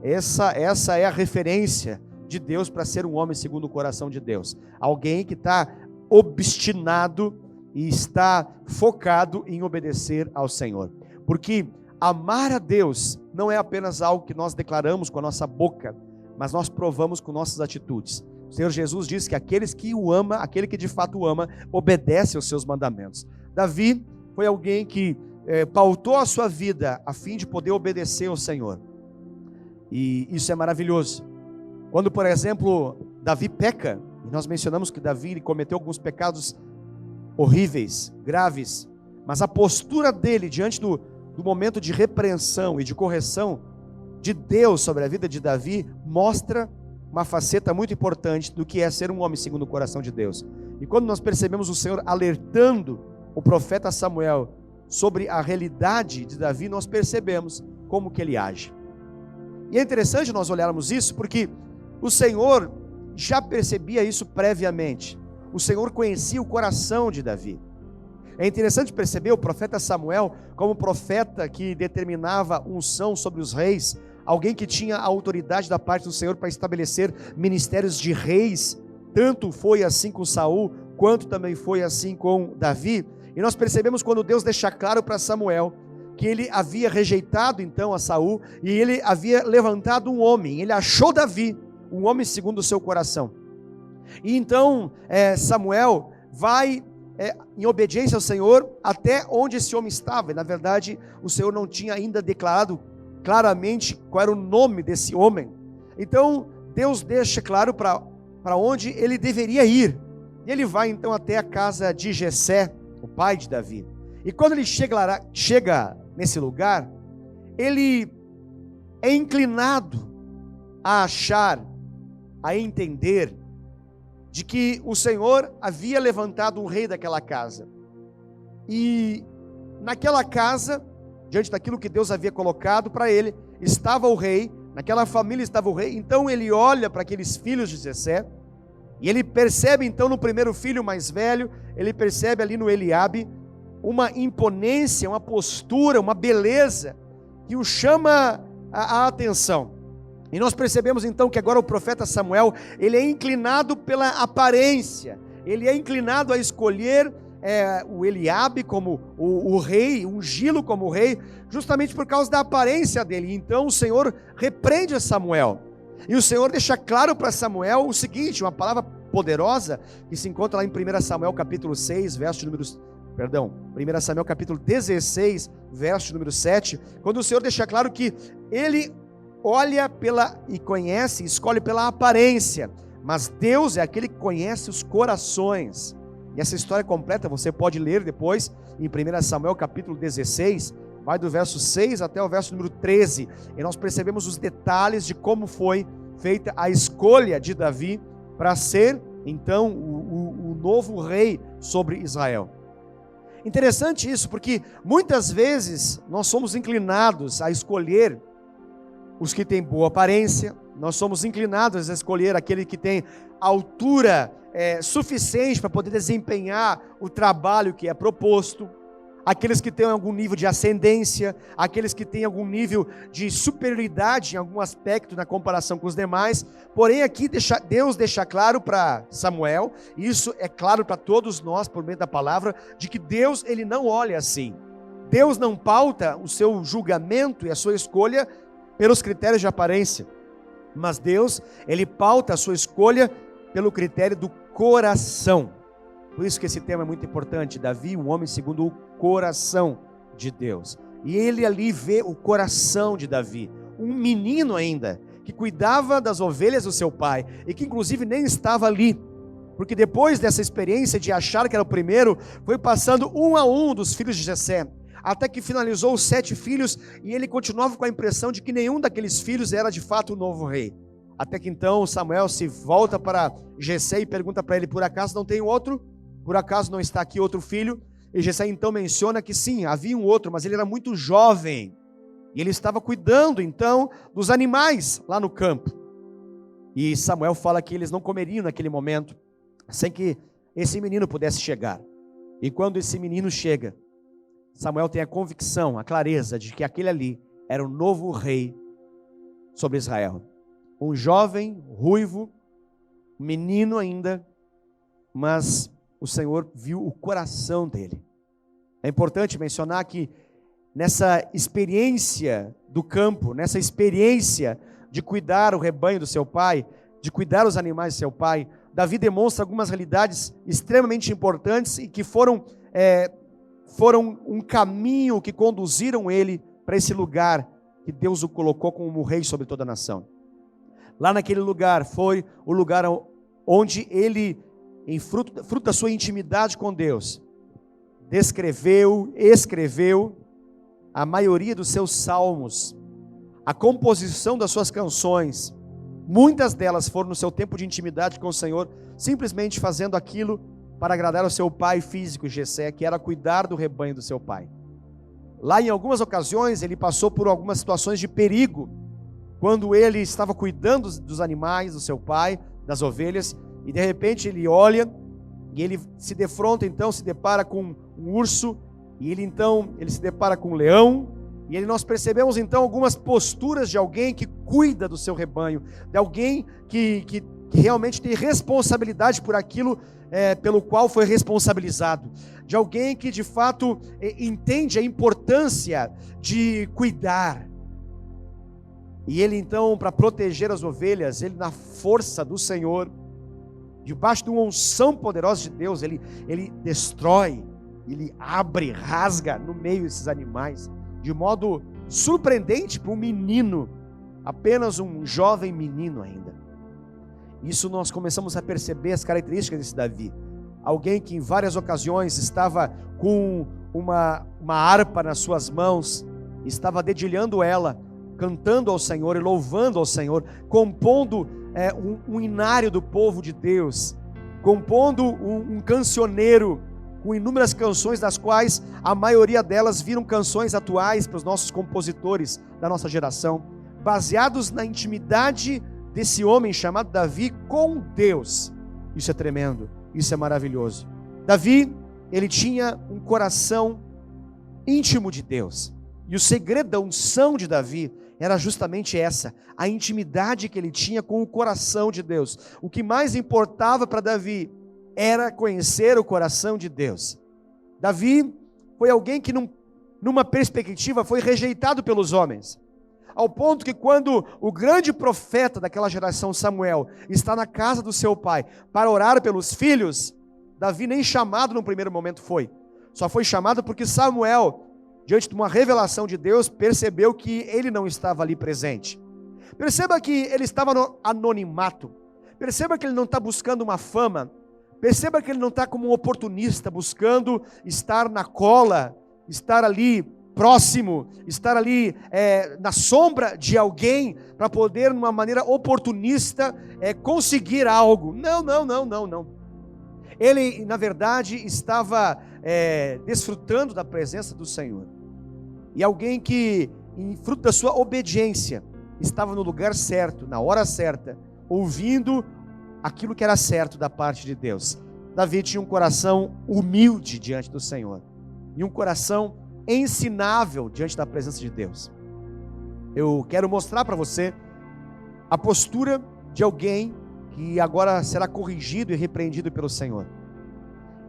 essa é a referência de Deus para ser um homem segundo o coração de Deus. Alguém que está obstinado e está focado em obedecer ao Senhor. Porque amar a Deus não é apenas algo que nós declaramos com a nossa boca, mas nós provamos com nossas atitudes. O Senhor Jesus diz que aqueles que o ama, aquele que de fato o ama, obedece aos seus mandamentos. Davi foi alguém que pautou a sua vida a fim de poder obedecer ao Senhor. E isso é maravilhoso. Quando, por exemplo, Davi peca, e nós mencionamos que Davi cometeu alguns pecados horríveis, graves, mas a postura dele diante do momento de repreensão e de correção de Deus sobre a vida de Davi mostra uma faceta muito importante do que é ser um homem segundo o coração de Deus. E quando nós percebemos o Senhor alertando o profeta Samuel sobre a realidade de Davi, nós percebemos como que ele age. E é interessante nós olharmos isso, porque o Senhor já percebia isso previamente. O Senhor conhecia o coração de Davi. É interessante perceber o profeta Samuel como profeta que determinava unção sobre os reis, alguém que tinha a autoridade da parte do Senhor para estabelecer ministérios de reis. Tanto foi assim com Saul, quanto também foi assim com Davi. E nós percebemos quando Deus deixa claro para Samuel que ele havia rejeitado então a Saul, e ele havia levantado um homem, ele achou Davi, um homem segundo o seu coração. E então Samuel vai em obediência ao Senhor até onde esse homem estava. E na verdade o Senhor não tinha ainda declarado claramente qual era o nome desse homem. Então Deus deixa claro para onde ele deveria ir. E ele vai então até a casa de Jessé, o pai de Davi. E quando ele chega nesse lugar, ele é inclinado a achar, a entender de que o Senhor havia levantado um rei daquela casa. E naquela casa, diante daquilo que Deus havia colocado para ele, estava o rei, naquela família estava o rei. Então ele olha para aqueles filhos de Jessé, e ele percebe então no primeiro filho mais velho, ele percebe ali no Eliabe, uma imponência, uma postura, uma beleza, que o chama a atenção. E nós percebemos então que agora o profeta Samuel, ele é inclinado pela aparência, ele é inclinado a escolher o Eliabe como o rei, ungí-lo como rei, justamente por causa da aparência dele. Então o Senhor repreende a Samuel, e o Senhor deixa claro para Samuel o seguinte, uma palavra poderosa, que se encontra lá em 1 Samuel capítulo 6, verso número 1 Samuel capítulo 16, verso número 7, quando o Senhor deixa claro que ele olha e conhece, escolhe pela aparência, mas Deus é aquele que conhece os corações. E essa história completa você pode ler depois em 1 Samuel capítulo 16, vai do verso 6 até o verso número 13, e nós percebemos os detalhes de como foi feita a escolha de Davi para ser então o novo rei sobre Israel. Interessante isso, porque muitas vezes nós somos inclinados a escolher os que têm boa aparência, nós somos inclinados a escolher aquele que tem altura suficiente para poder desempenhar o trabalho que é proposto, aqueles que têm algum nível de ascendência, aqueles que têm algum nível de superioridade em algum aspecto na comparação com os demais. Porém aqui Deus deixa claro para Samuel, e isso é claro para todos nós por meio da palavra, de que Deus ele não olha assim. Deus não pauta o seu julgamento e a sua escolha pelos critérios de aparência, mas Deus ele pauta a sua escolha pelo critério do coração. Por isso que esse tema é muito importante. Davi, um homem segundo o coração de Deus. E ele ali vê o coração de Davi, um menino ainda, que cuidava das ovelhas do seu pai, e que inclusive nem estava ali, porque depois dessa experiência de achar que era o primeiro, foi passando um a um dos filhos de Jessé, até que finalizou os 7 filhos, e ele continuava com a impressão de que nenhum daqueles filhos era de fato o novo rei. Até que então Samuel se volta para Jessé e pergunta para ele: por acaso não tem outro? Por acaso não está aqui outro filho? E Jessé então menciona que sim, havia um outro, mas ele era muito jovem, e ele estava cuidando então dos animais lá no campo. E Samuel fala que eles não comeriam naquele momento, sem que esse menino pudesse chegar. E quando esse menino chega, Samuel tem a convicção, a clareza de que aquele ali era o novo rei sobre Israel. Um jovem, ruivo, menino ainda, mas o Senhor viu o coração dele. É importante mencionar que nessa experiência do campo, nessa experiência de cuidar o rebanho do seu pai, de cuidar os animais do seu pai, Davi demonstra algumas realidades extremamente importantes e que foram um caminho que conduziram ele para esse lugar que Deus o colocou como rei sobre toda a nação. Lá naquele lugar foi o lugar onde ele, em fruto da sua intimidade com Deus, escreveu a maioria dos seus salmos, a composição das suas canções. Muitas delas foram no seu tempo de intimidade com o Senhor, simplesmente fazendo aquilo para agradar ao seu pai físico, Jessé, que era cuidar do rebanho do seu pai. Lá em algumas ocasiões ele passou por algumas situações de perigo, quando ele estava cuidando dos animais do seu pai, das ovelhas, e de repente ele olha, e ele se depara com um urso, e ele se depara com um leão, e nós percebemos então algumas posturas de alguém que cuida do seu rebanho, de alguém que realmente tem responsabilidade por aquilo pelo qual foi responsabilizado, de alguém que de fato entende a importância de cuidar. E ele então, para proteger as ovelhas, ele na força do Senhor, debaixo de uma unção poderosa de Deus, ele destrói, ele abre, rasga no meio desses animais, de modo surpreendente para um menino, apenas um jovem menino ainda. Isso nós começamos a perceber as características desse Davi, alguém que em várias ocasiões estava com uma harpa nas suas mãos, estava dedilhando ela, cantando ao Senhor e louvando ao Senhor, compondo um inário do povo de Deus, compondo um cancioneiro com inúmeras canções, das quais a maioria delas viram canções atuais para os nossos compositores da nossa geração, baseados na intimidade desse homem chamado Davi com Deus. Isso é tremendo, isso é maravilhoso. Davi, ele tinha um coração íntimo de Deus, e o segredo da unção de Davi era justamente essa, a intimidade que ele tinha com o coração de Deus. O que mais importava para Davi era conhecer o coração de Deus. Davi foi alguém que numa perspectiva foi rejeitado pelos homens, ao ponto que quando o grande profeta daquela geração, Samuel, está na casa do seu pai para orar pelos filhos, Davi nem chamado no primeiro momento foi, só foi chamado porque Samuel, diante de uma revelação de Deus, percebeu que ele não estava ali presente. Perceba que ele estava no anonimato, perceba que ele não está buscando uma fama, perceba que ele não está como um oportunista, buscando estar na cola, estar ali próximo, estar ali na sombra de alguém, para poder, de uma maneira oportunista, conseguir algo. Não. Ele, na verdade, estava desfrutando da presença do Senhor. E alguém que, em fruto da sua obediência, estava no lugar certo, na hora certa, ouvindo aquilo que era certo da parte de Deus. Davi tinha um coração humilde diante do Senhor e um coração ensinável diante da presença de Deus. Eu quero mostrar para você a postura de alguém que agora será corrigido e repreendido pelo Senhor.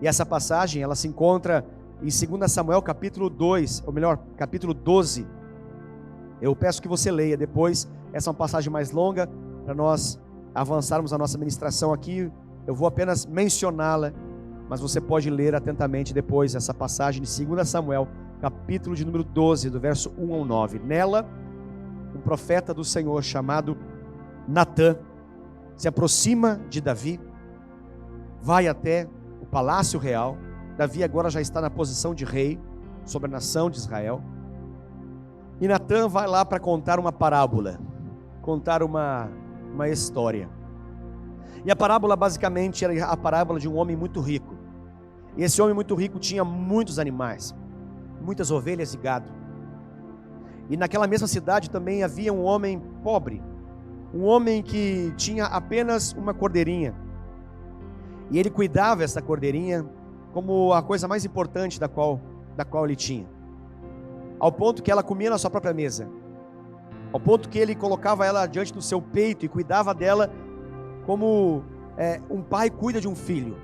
E essa passagem, ela se encontra em 2 Samuel capítulo 2, ou melhor, capítulo 12. Eu peço que você leia depois, essa é uma passagem mais longa, para nós avançarmos a nossa ministração aqui. Eu vou apenas mencioná-la, mas você pode ler atentamente depois essa passagem de 2 Samuel, capítulo de número 12, do verso 1 ao 9. Nela, um profeta do Senhor chamado Natã se aproxima de Davi, vai até o palácio real. Davi agora já está na posição de rei sobre a nação de Israel. E Natã vai lá para contar uma parábola, contar uma história. E a parábola basicamente era a parábola de um homem muito rico. E esse homem muito rico tinha muitos animais, muitas ovelhas e gado. E naquela mesma cidade também havia um homem pobre, um homem que tinha apenas uma cordeirinha. E ele cuidava dessa cordeirinha como a coisa mais importante da qual ele tinha. Ao ponto que ela comia na sua própria mesa. Ao ponto que ele colocava ela diante do seu peito e cuidava dela como um pai cuida de um filho.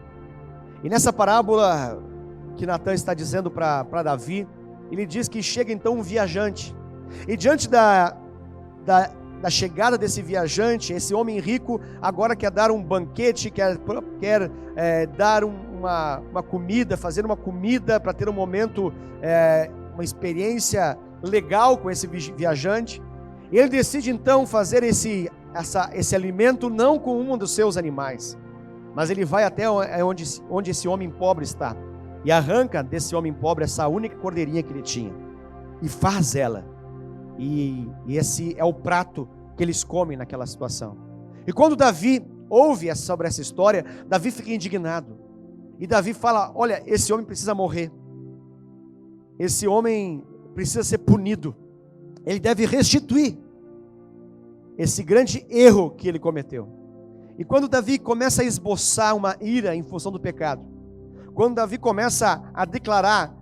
E nessa parábola que Natã está dizendo para Davi, ele diz que chega então um viajante. E diante da chegada desse viajante, esse homem rico agora quer dar um banquete, quer dar uma comida, fazer uma comida para ter um momento, uma experiência legal com esse viajante. E ele decide então fazer esse alimento não com um dos seus animais, mas ele vai até onde esse homem pobre está e arranca desse homem pobre essa única cordeirinha que ele tinha e faz ela. E esse é o prato que eles comem naquela situação. E quando Davi ouve sobre essa história, Davi fica indignado. E Davi fala: olha, esse homem precisa morrer. Esse homem precisa ser punido. Ele deve restituir esse grande erro que ele cometeu. E quando Davi começa a esboçar uma ira em função do pecado, quando Davi começa a declarar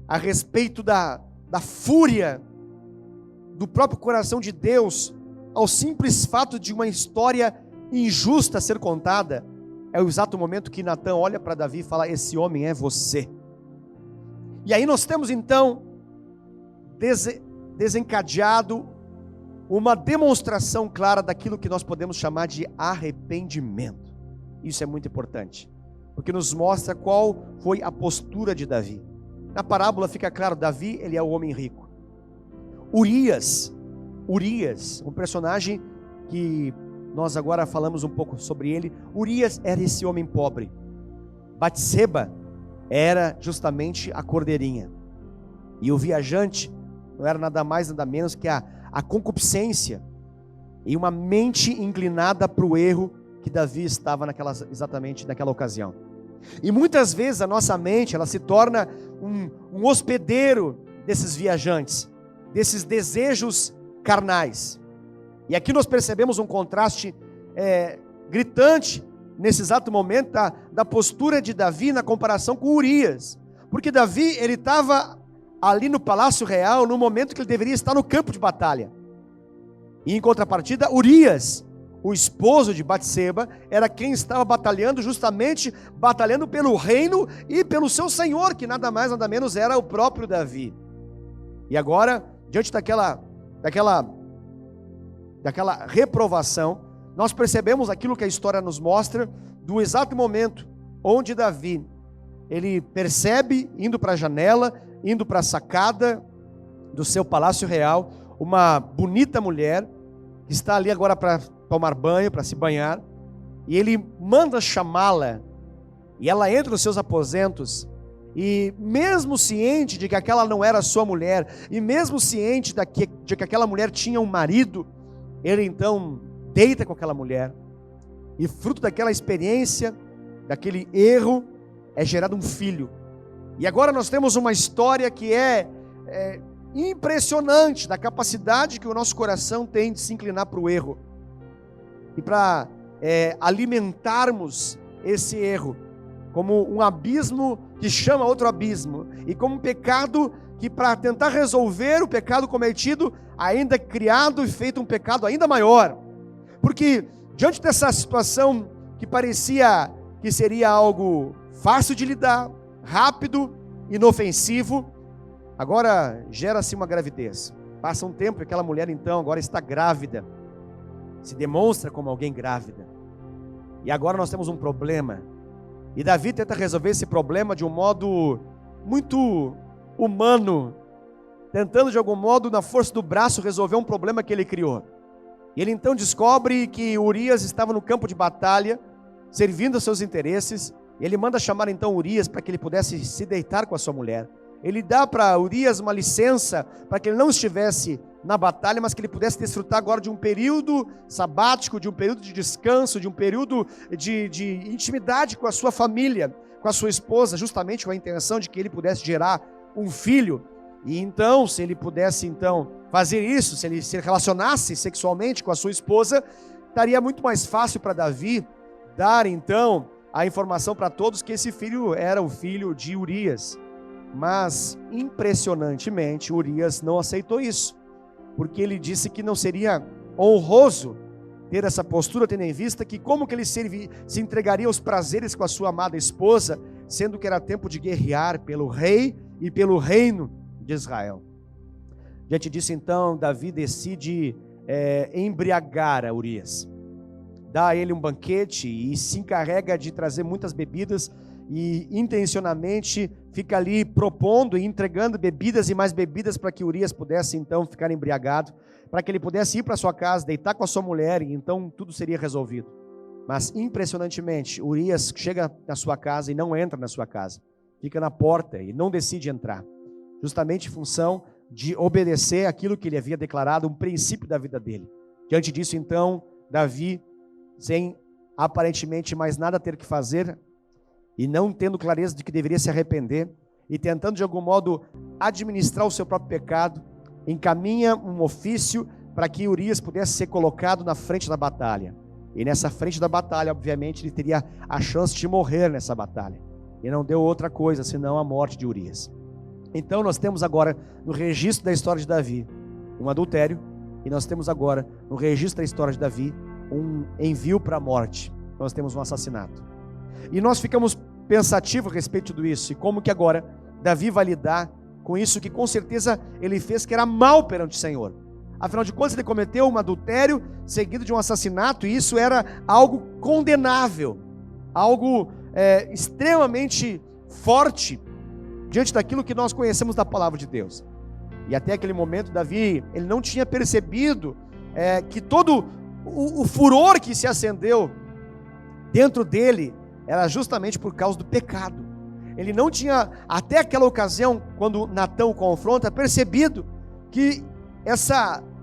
a respeito da fúria do próprio coração de Deus ao simples fato de uma história injusta ser contada, é o exato momento que Natã olha para Davi e fala: esse homem é você. E aí nós temos então desencadeado uma demonstração clara daquilo que nós podemos chamar de arrependimento. Isso é muito importante, porque nos mostra qual foi a postura de Davi. Na parábola fica claro, Davi, ele é o homem rico. Urias, um personagem que nós agora falamos um pouco sobre ele. Urias era esse homem pobre. Batseba era justamente a cordeirinha. E o viajante não era nada mais, nada menos que a concupiscência e uma mente inclinada para o erro que Davi estava exatamente naquela ocasião. E muitas vezes a nossa mente, ela se torna um hospedeiro desses viajantes, desses desejos carnais. E aqui nós percebemos um contraste gritante nesse exato momento da postura de Davi na comparação com Urias. Porque Davi, ele estava ali no palácio real no momento que ele deveria estar no campo de batalha. E em contrapartida, Urias, o esposo de Batseba, era quem estava batalhando, justamente batalhando pelo reino e pelo seu senhor, que nada mais nada menos era o próprio Davi. E agora, diante daquela reprovação, nós percebemos aquilo que a história nos mostra, do exato momento onde Davi, ele percebe, indo para a janela, indo para a sacada do seu palácio real, uma bonita mulher, que está ali agora para tomar banho, para se banhar, e ele manda chamá-la, e ela entra nos seus aposentos, e mesmo ciente de que aquela não era sua mulher, e mesmo ciente de que aquela mulher tinha um marido, ele então deita com aquela mulher, e fruto daquela experiência, daquele erro, é gerado um filho. E agora nós temos uma história que é impressionante, da capacidade que o nosso coração tem de se inclinar para o erro, e para alimentarmos esse erro como um abismo que chama outro abismo, e como um pecado que, para tentar resolver o pecado cometido, ainda criado e feito um pecado ainda maior. Porque diante dessa situação que parecia que seria algo fácil de lidar, rápido, inofensivo, agora gera-se uma gravidez. Passa um tempo e aquela mulher então agora está grávida, se demonstra como alguém grávida, e agora nós temos um problema. E Davi tenta resolver esse problema de um modo muito humano, tentando de algum modo, na força do braço, resolver um problema que ele criou. E ele então descobre que Urias estava no campo de batalha, servindo aos seus interesses. Ele manda chamar então Urias para que ele pudesse se deitar com a sua mulher. Ele dá para Urias uma licença para que ele não estivesse na batalha, mas que ele pudesse desfrutar agora de um período sabático, de um período de descanso, de um período de intimidade com a sua família, com a sua esposa, justamente com a intenção de que ele pudesse gerar um filho. E então, se ele pudesse então fazer isso, se ele se relacionasse sexualmente com a sua esposa, estaria muito mais fácil para Davi dar então a informação para todos que esse filho era o filho de Urias. Mas, impressionantemente, Urias não aceitou isso, porque ele disse que não seria honroso ter essa postura, tendo em vista que como que ele se entregaria aos prazeres com a sua amada esposa, sendo que era tempo de guerrear pelo rei e pelo reino de Israel. Diante disso, então, Davi decide embriagar a Urias, dá a ele um banquete e se encarrega de trazer muitas bebidas, e intencionalmente fica ali propondo e entregando bebidas e mais bebidas para que Urias pudesse então ficar embriagado, para que ele pudesse ir para sua casa, deitar com a sua mulher, e então tudo seria resolvido. Mas impressionantemente, Urias chega na sua casa e não entra na sua casa, fica na porta e não decide entrar, justamente em função de obedecer aquilo que ele havia declarado, um princípio da vida dele. Diante disso então, Davi, sem aparentemente mais nada a ter que fazer, e não tendo clareza de que deveria se arrepender, e tentando de algum modo administrar o seu próprio pecado, encaminha um ofício para que Urias pudesse ser colocado na frente da batalha. E nessa frente da batalha, obviamente, ele teria a chance de morrer nessa batalha. E não deu outra coisa senão a morte de Urias. Então nós temos agora, no registro da história de Davi, um adultério, e nós temos agora, no registro da história de Davi, um envio para a morte. Nós temos um assassinato. E nós ficamos pensativos a respeito de tudo isso, e como que agora Davi vai lidar com isso que com certeza ele fez, que era mal perante o Senhor. Afinal de contas, ele cometeu um adultério seguido de um assassinato, e isso era algo condenável, algo extremamente forte diante daquilo que nós conhecemos da palavra de Deus. E até aquele momento, Davi, ele não tinha percebido que todo o furor que se acendeu dentro dele era justamente por causa do pecado. Ele não tinha, até aquela ocasião, quando Natão o confronta, percebido que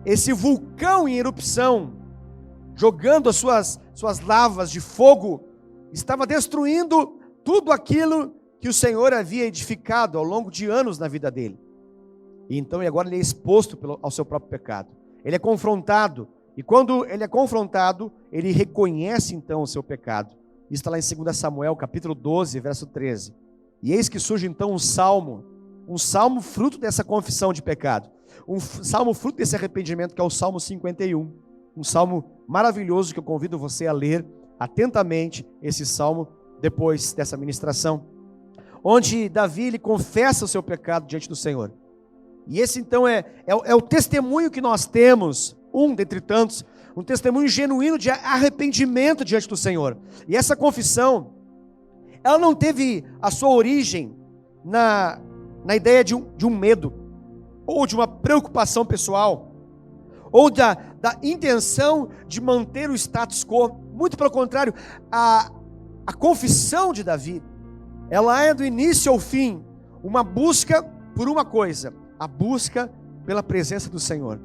esse vulcão em erupção, jogando as suas lavas de fogo, estava destruindo tudo aquilo que o Senhor havia edificado ao longo de anos na vida dele. E então agora ele é exposto ao seu próprio pecado. Ele é confrontado, e quando ele é confrontado, ele reconhece então o seu pecado. Isso está lá em 2 Samuel, capítulo 12, verso 13. E eis que surge então um salmo fruto dessa confissão de pecado, um salmo fruto desse arrependimento, que é o Salmo 51, um salmo maravilhoso que eu convido você a ler atentamente esse salmo depois dessa ministração, onde Davi ele confessa o seu pecado diante do Senhor. E esse então é o testemunho que nós temos, um dentre tantos, um testemunho genuíno de arrependimento diante do Senhor. E essa confissão, ela não teve a sua origem na ideia de um medo, ou de uma preocupação pessoal, ou da intenção de manter o status quo. Muito pelo contrário, a confissão de Davi, ela é do início ao fim uma busca por uma coisa: a busca pela presença do Senhor.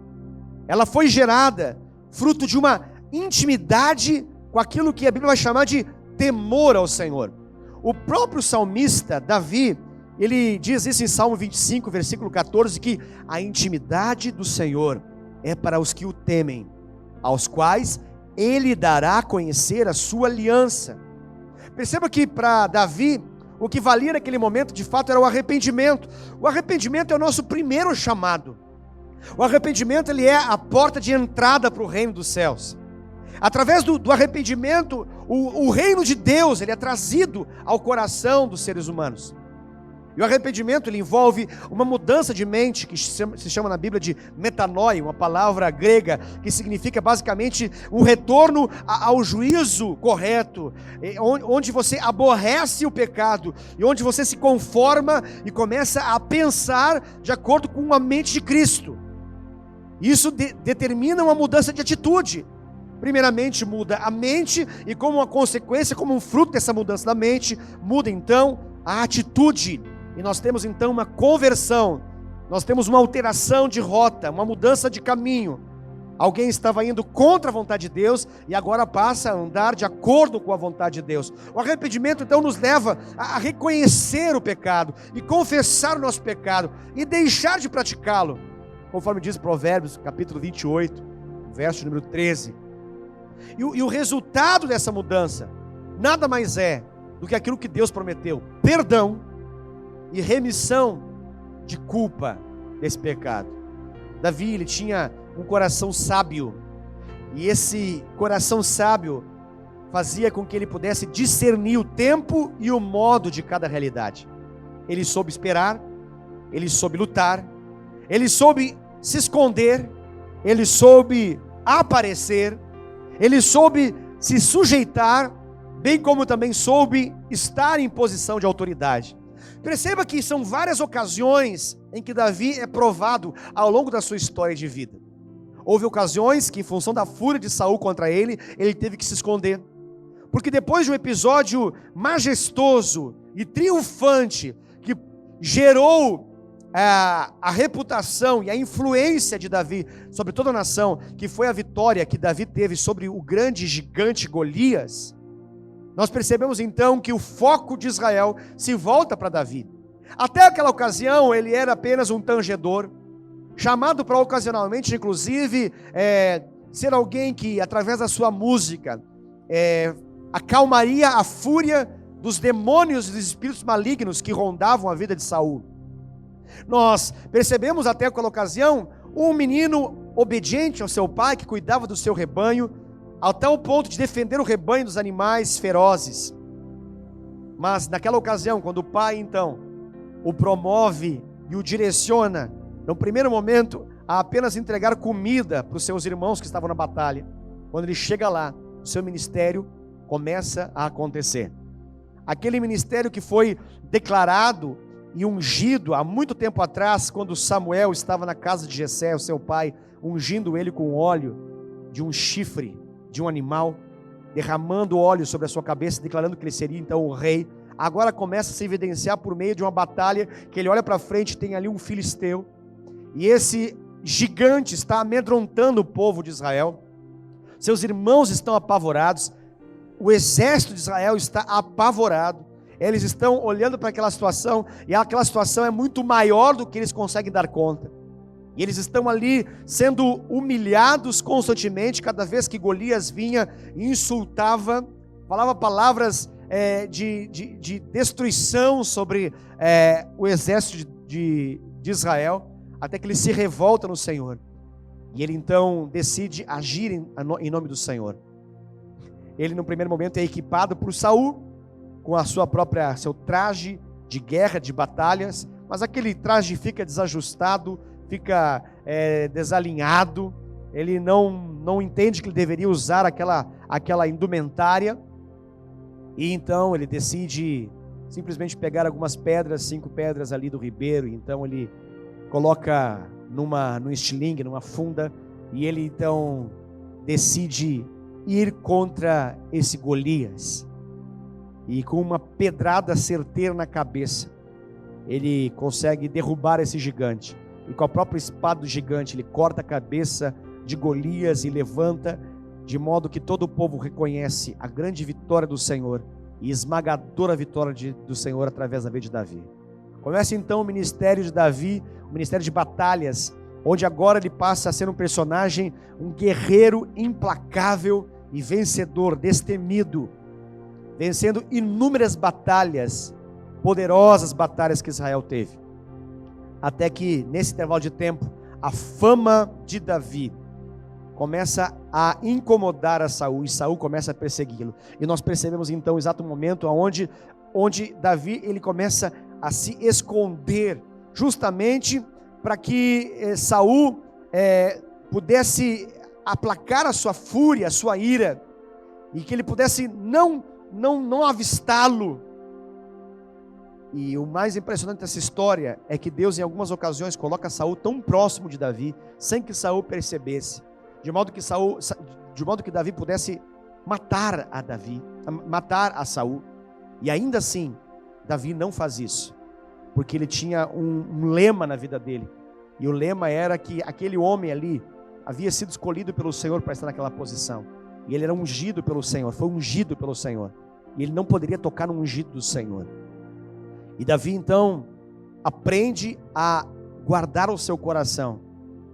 Ela foi gerada fruto de uma intimidade com aquilo que a Bíblia vai chamar de temor ao Senhor. O próprio salmista Davi, ele diz isso em Salmo 25, versículo 14, que a intimidade do Senhor é para os que o temem, aos quais Ele dará a conhecer a sua aliança. Perceba que para Davi, o que valia naquele momento, de fato, era o arrependimento. O arrependimento é o nosso primeiro chamado. O arrependimento, ele é a porta de entrada para o reino dos céus. Através do arrependimento, o reino de Deus, ele é trazido ao coração dos seres humanos. E o arrependimento, ele envolve uma mudança de mente, que se chama na Bíblia de metanoia, uma palavra grega, que significa basicamente um retorno ao juízo correto, onde você aborrece o pecado, e onde você se conforma e começa a pensar de acordo com a mente de Cristo. Isso determina uma mudança de atitude. Primeiramente muda a mente, e como uma consequência, como um fruto dessa mudança da mente, muda então a atitude. E nós temos então uma conversão, nós temos uma alteração de rota, uma mudança de caminho. Alguém estava indo contra a vontade de Deus e agora passa a andar de acordo com a vontade de Deus. O arrependimento então nos leva a reconhecer o pecado e confessar o nosso pecado e deixar de praticá-lo, conforme diz Provérbios capítulo 28, verso número 13. E o resultado dessa mudança nada mais é do que aquilo que Deus prometeu: perdão e remissão de culpa desse pecado. Davi, ele tinha um coração sábio, e esse coração sábio fazia com que ele pudesse discernir o tempo e o modo de cada realidade. Ele soube esperar, ele soube lutar, ele soube se esconder, ele soube aparecer, ele soube se sujeitar, bem como também soube estar em posição de autoridade. Perceba que são várias ocasiões em que Davi é provado ao longo da sua história de vida. Houve ocasiões que, em função da fúria de Saul contra ele teve que se esconder. Porque depois de um episódio majestoso e triunfante, que gerou a reputação e a influência de Davi sobre toda a nação, que foi a vitória que Davi teve sobre o grande gigante Golias, nós percebemos então que o foco de Israel se volta para Davi. Até aquela ocasião ele era apenas um tangedor, chamado para ocasionalmente, inclusive, ser alguém que, através da sua música, acalmaria a fúria dos demônios e dos espíritos malignos que rondavam a vida de Saul. Nós percebemos até aquela ocasião um menino obediente ao seu pai, que cuidava do seu rebanho, até o ponto de defender o rebanho dos animais ferozes. Mas naquela ocasião, quando o pai então o promove e o direciona, no primeiro momento, a apenas entregar comida para os seus irmãos que estavam na batalha, quando ele chega lá, o seu ministério começa a acontecer. Aquele ministério que foi declarado e ungido há muito tempo atrás, quando Samuel estava na casa de Jessé, o seu pai, ungindo ele com óleo de um chifre de um animal, derramando óleo sobre a sua cabeça, declarando que ele seria então o rei. Agora começa a se evidenciar por meio de uma batalha, que ele olha para frente, tem ali um filisteu, e esse gigante está amedrontando o povo de Israel. Seus irmãos estão apavorados, o exército de Israel está apavorado, eles estão olhando para aquela situação, e aquela situação é muito maior do que eles conseguem dar conta. E eles estão ali sendo humilhados constantemente, cada vez que Golias vinha e insultava, falava palavras de destruição sobre o exército de Israel, até que ele se revolta no Senhor. E ele então decide agir em nome do Senhor. Ele no primeiro momento é equipado por Saul, com seu traje de guerra, de batalhas, mas aquele traje fica desajustado, fica desalinhado, ele não entende que ele deveria usar aquela indumentária, e então ele decide simplesmente pegar algumas pedras, 5 pedras ali do ribeiro, e então ele coloca num estilingue, numa funda, e ele então decide ir contra esse Golias, e com uma pedrada certeira na cabeça, ele consegue derrubar esse gigante. E com a própria espada do gigante, ele corta a cabeça de Golias e levanta, de modo que todo o povo reconhece a grande vitória do Senhor e esmagadora vitória do Senhor através da vida de Davi. Começa então o ministério de Davi, o ministério de batalhas, onde agora ele passa a ser um personagem, um guerreiro implacável, e vencedor, destemido, vencendo inúmeras batalhas, poderosas batalhas que Israel teve. Até que, nesse intervalo de tempo, a fama de Davi começa a incomodar a Saul, e Saul começa a persegui-lo. E nós percebemos então o exato momento onde Davi ele começa a se esconder, justamente para que Saul pudesse aplacar a sua fúria, a sua ira, e que ele pudesse não avistá-lo. E o mais impressionante dessa história é que Deus em algumas ocasiões coloca Saul tão próximo de Davi, sem que Saul percebesse, de modo que Davi pudesse matar a Saul. E ainda assim, Davi não faz isso, porque ele tinha um lema na vida dele, e o lema era que aquele homem ali havia sido escolhido pelo Senhor para estar naquela posição, e ele era ungido pelo Senhor, foi ungido pelo Senhor, e ele não poderia tocar no ungido do Senhor. E Davi então aprende a guardar o seu coração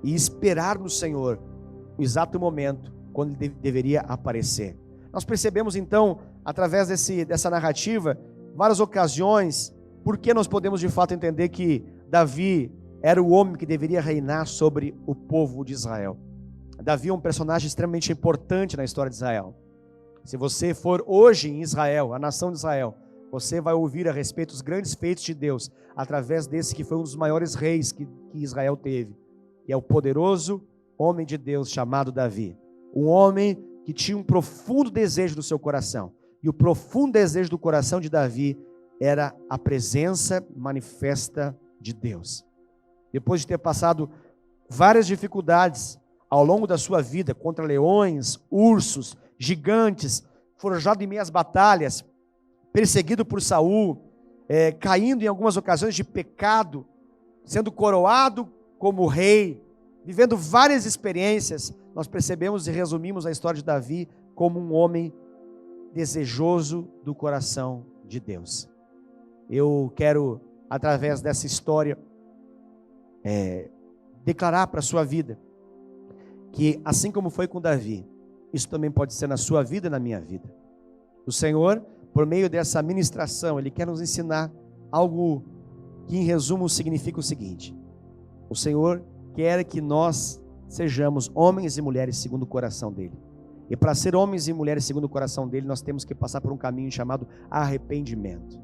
e esperar no Senhor o exato momento quando ele deveria aparecer. Nós percebemos então, através dessa narrativa, várias ocasiões, porque nós podemos de fato entender que Davi era o homem que deveria reinar sobre o povo de Israel. Davi é um personagem extremamente importante na história de Israel. Se você for hoje em Israel, a nação de Israel, você vai ouvir a respeito dos grandes feitos de Deus, através desse que foi um dos maiores reis que Israel teve, que é o poderoso homem de Deus chamado Davi. Um homem que tinha um profundo desejo no seu coração, e o profundo desejo do coração de Davi era a presença manifesta de Deus. Depois de ter passado várias dificuldades ao longo da sua vida, contra leões, ursos, gigantes, forjado em meias batalhas, perseguido por Saul, caindo em algumas ocasiões de pecado, sendo coroado como rei, vivendo várias experiências, nós percebemos e resumimos a história de Davi como um homem desejoso do coração de Deus. Eu quero, através dessa história, declarar para a sua vida, que assim como foi com Davi, isso também pode ser na sua vida e na minha vida. O Senhor, por meio dessa ministração, Ele quer nos ensinar algo que em resumo significa o seguinte: o Senhor quer que nós sejamos homens e mulheres segundo o coração dEle. E para ser homens e mulheres segundo o coração dEle, nós temos que passar por um caminho chamado arrependimento.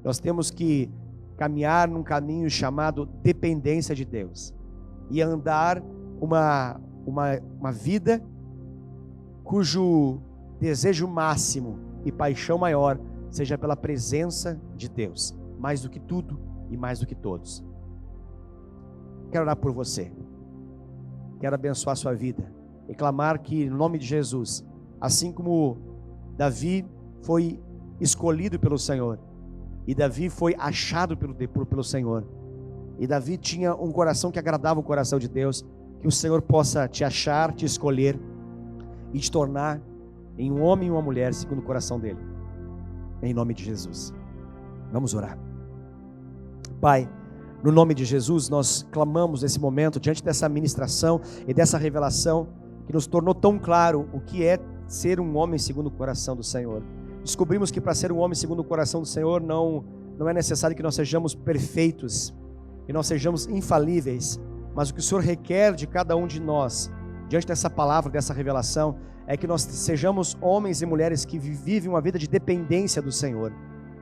Nós temos que caminhar num caminho chamado dependência de Deus, e andar uma vida cujo desejo máximo e paixão maior seja pela presença de Deus, mais do que tudo e mais do que todos. Quero orar por você, quero abençoar a sua vida e clamar que, no nome de Jesus, assim como Davi foi escolhido pelo Senhor, e Davi foi achado pelo Senhor, e Davi tinha um coração que agradava o coração de Deus, que o Senhor possa te achar, te escolher e te tornar em um homem e uma mulher segundo o coração dele, em nome de Jesus. Vamos orar. Pai, no nome de Jesus, nós clamamos nesse momento, diante dessa ministração e dessa revelação que nos tornou tão claro o que é ser um homem segundo o coração do Senhor. Descobrimos que para ser um homem segundo o coração do Senhor não é necessário que nós sejamos perfeitos, que nós sejamos infalíveis, mas o que o Senhor requer de cada um de nós, diante dessa palavra, dessa revelação, é que nós sejamos homens e mulheres que vivem uma vida de dependência do Senhor,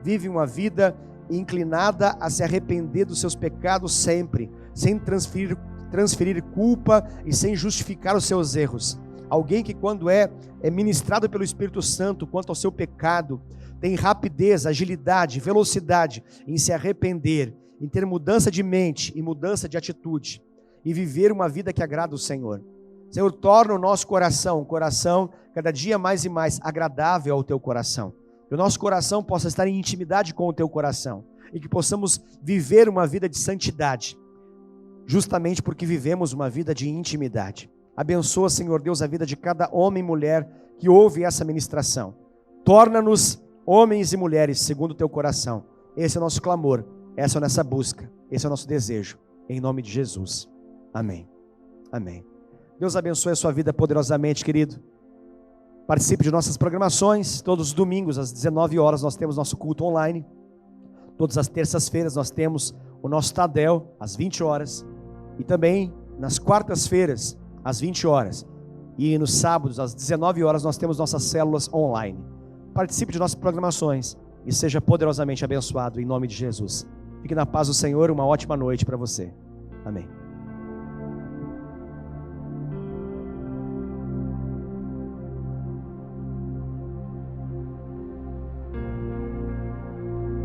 vivem uma vida inclinada a se arrepender dos seus pecados sempre, sem transferir culpa e sem justificar os seus erros. Alguém que, quando é ministrado pelo Espírito Santo quanto ao seu pecado, tem rapidez, agilidade, velocidade em se arrepender, em ter mudança de mente e mudança de atitude, e viver uma vida que agrada o Senhor. Senhor, torna o nosso coração um coração cada dia mais e mais agradável ao Teu coração. Que o nosso coração possa estar em intimidade com o Teu coração, e que possamos viver uma vida de santidade, justamente porque vivemos uma vida de intimidade. Abençoa, Senhor Deus, a vida de cada homem e mulher que ouve essa ministração. Torna-nos homens e mulheres segundo o Teu coração. Esse é o nosso clamor, essa é a nossa busca, esse é o nosso desejo, em nome de Jesus. Amém. Amém. Deus abençoe a sua vida poderosamente, querido. Participe de nossas programações. Todos os domingos, às 19 horas, nós temos nosso culto online. Todas as terças-feiras, nós temos o nosso Tadel, às 20 horas. E também, nas quartas-feiras, às 20 horas. E nos sábados, às 19 horas, nós temos nossas células online. Participe de nossas programações e seja poderosamente abençoado em nome de Jesus. Fique na paz do Senhor, uma ótima noite para você. Amém.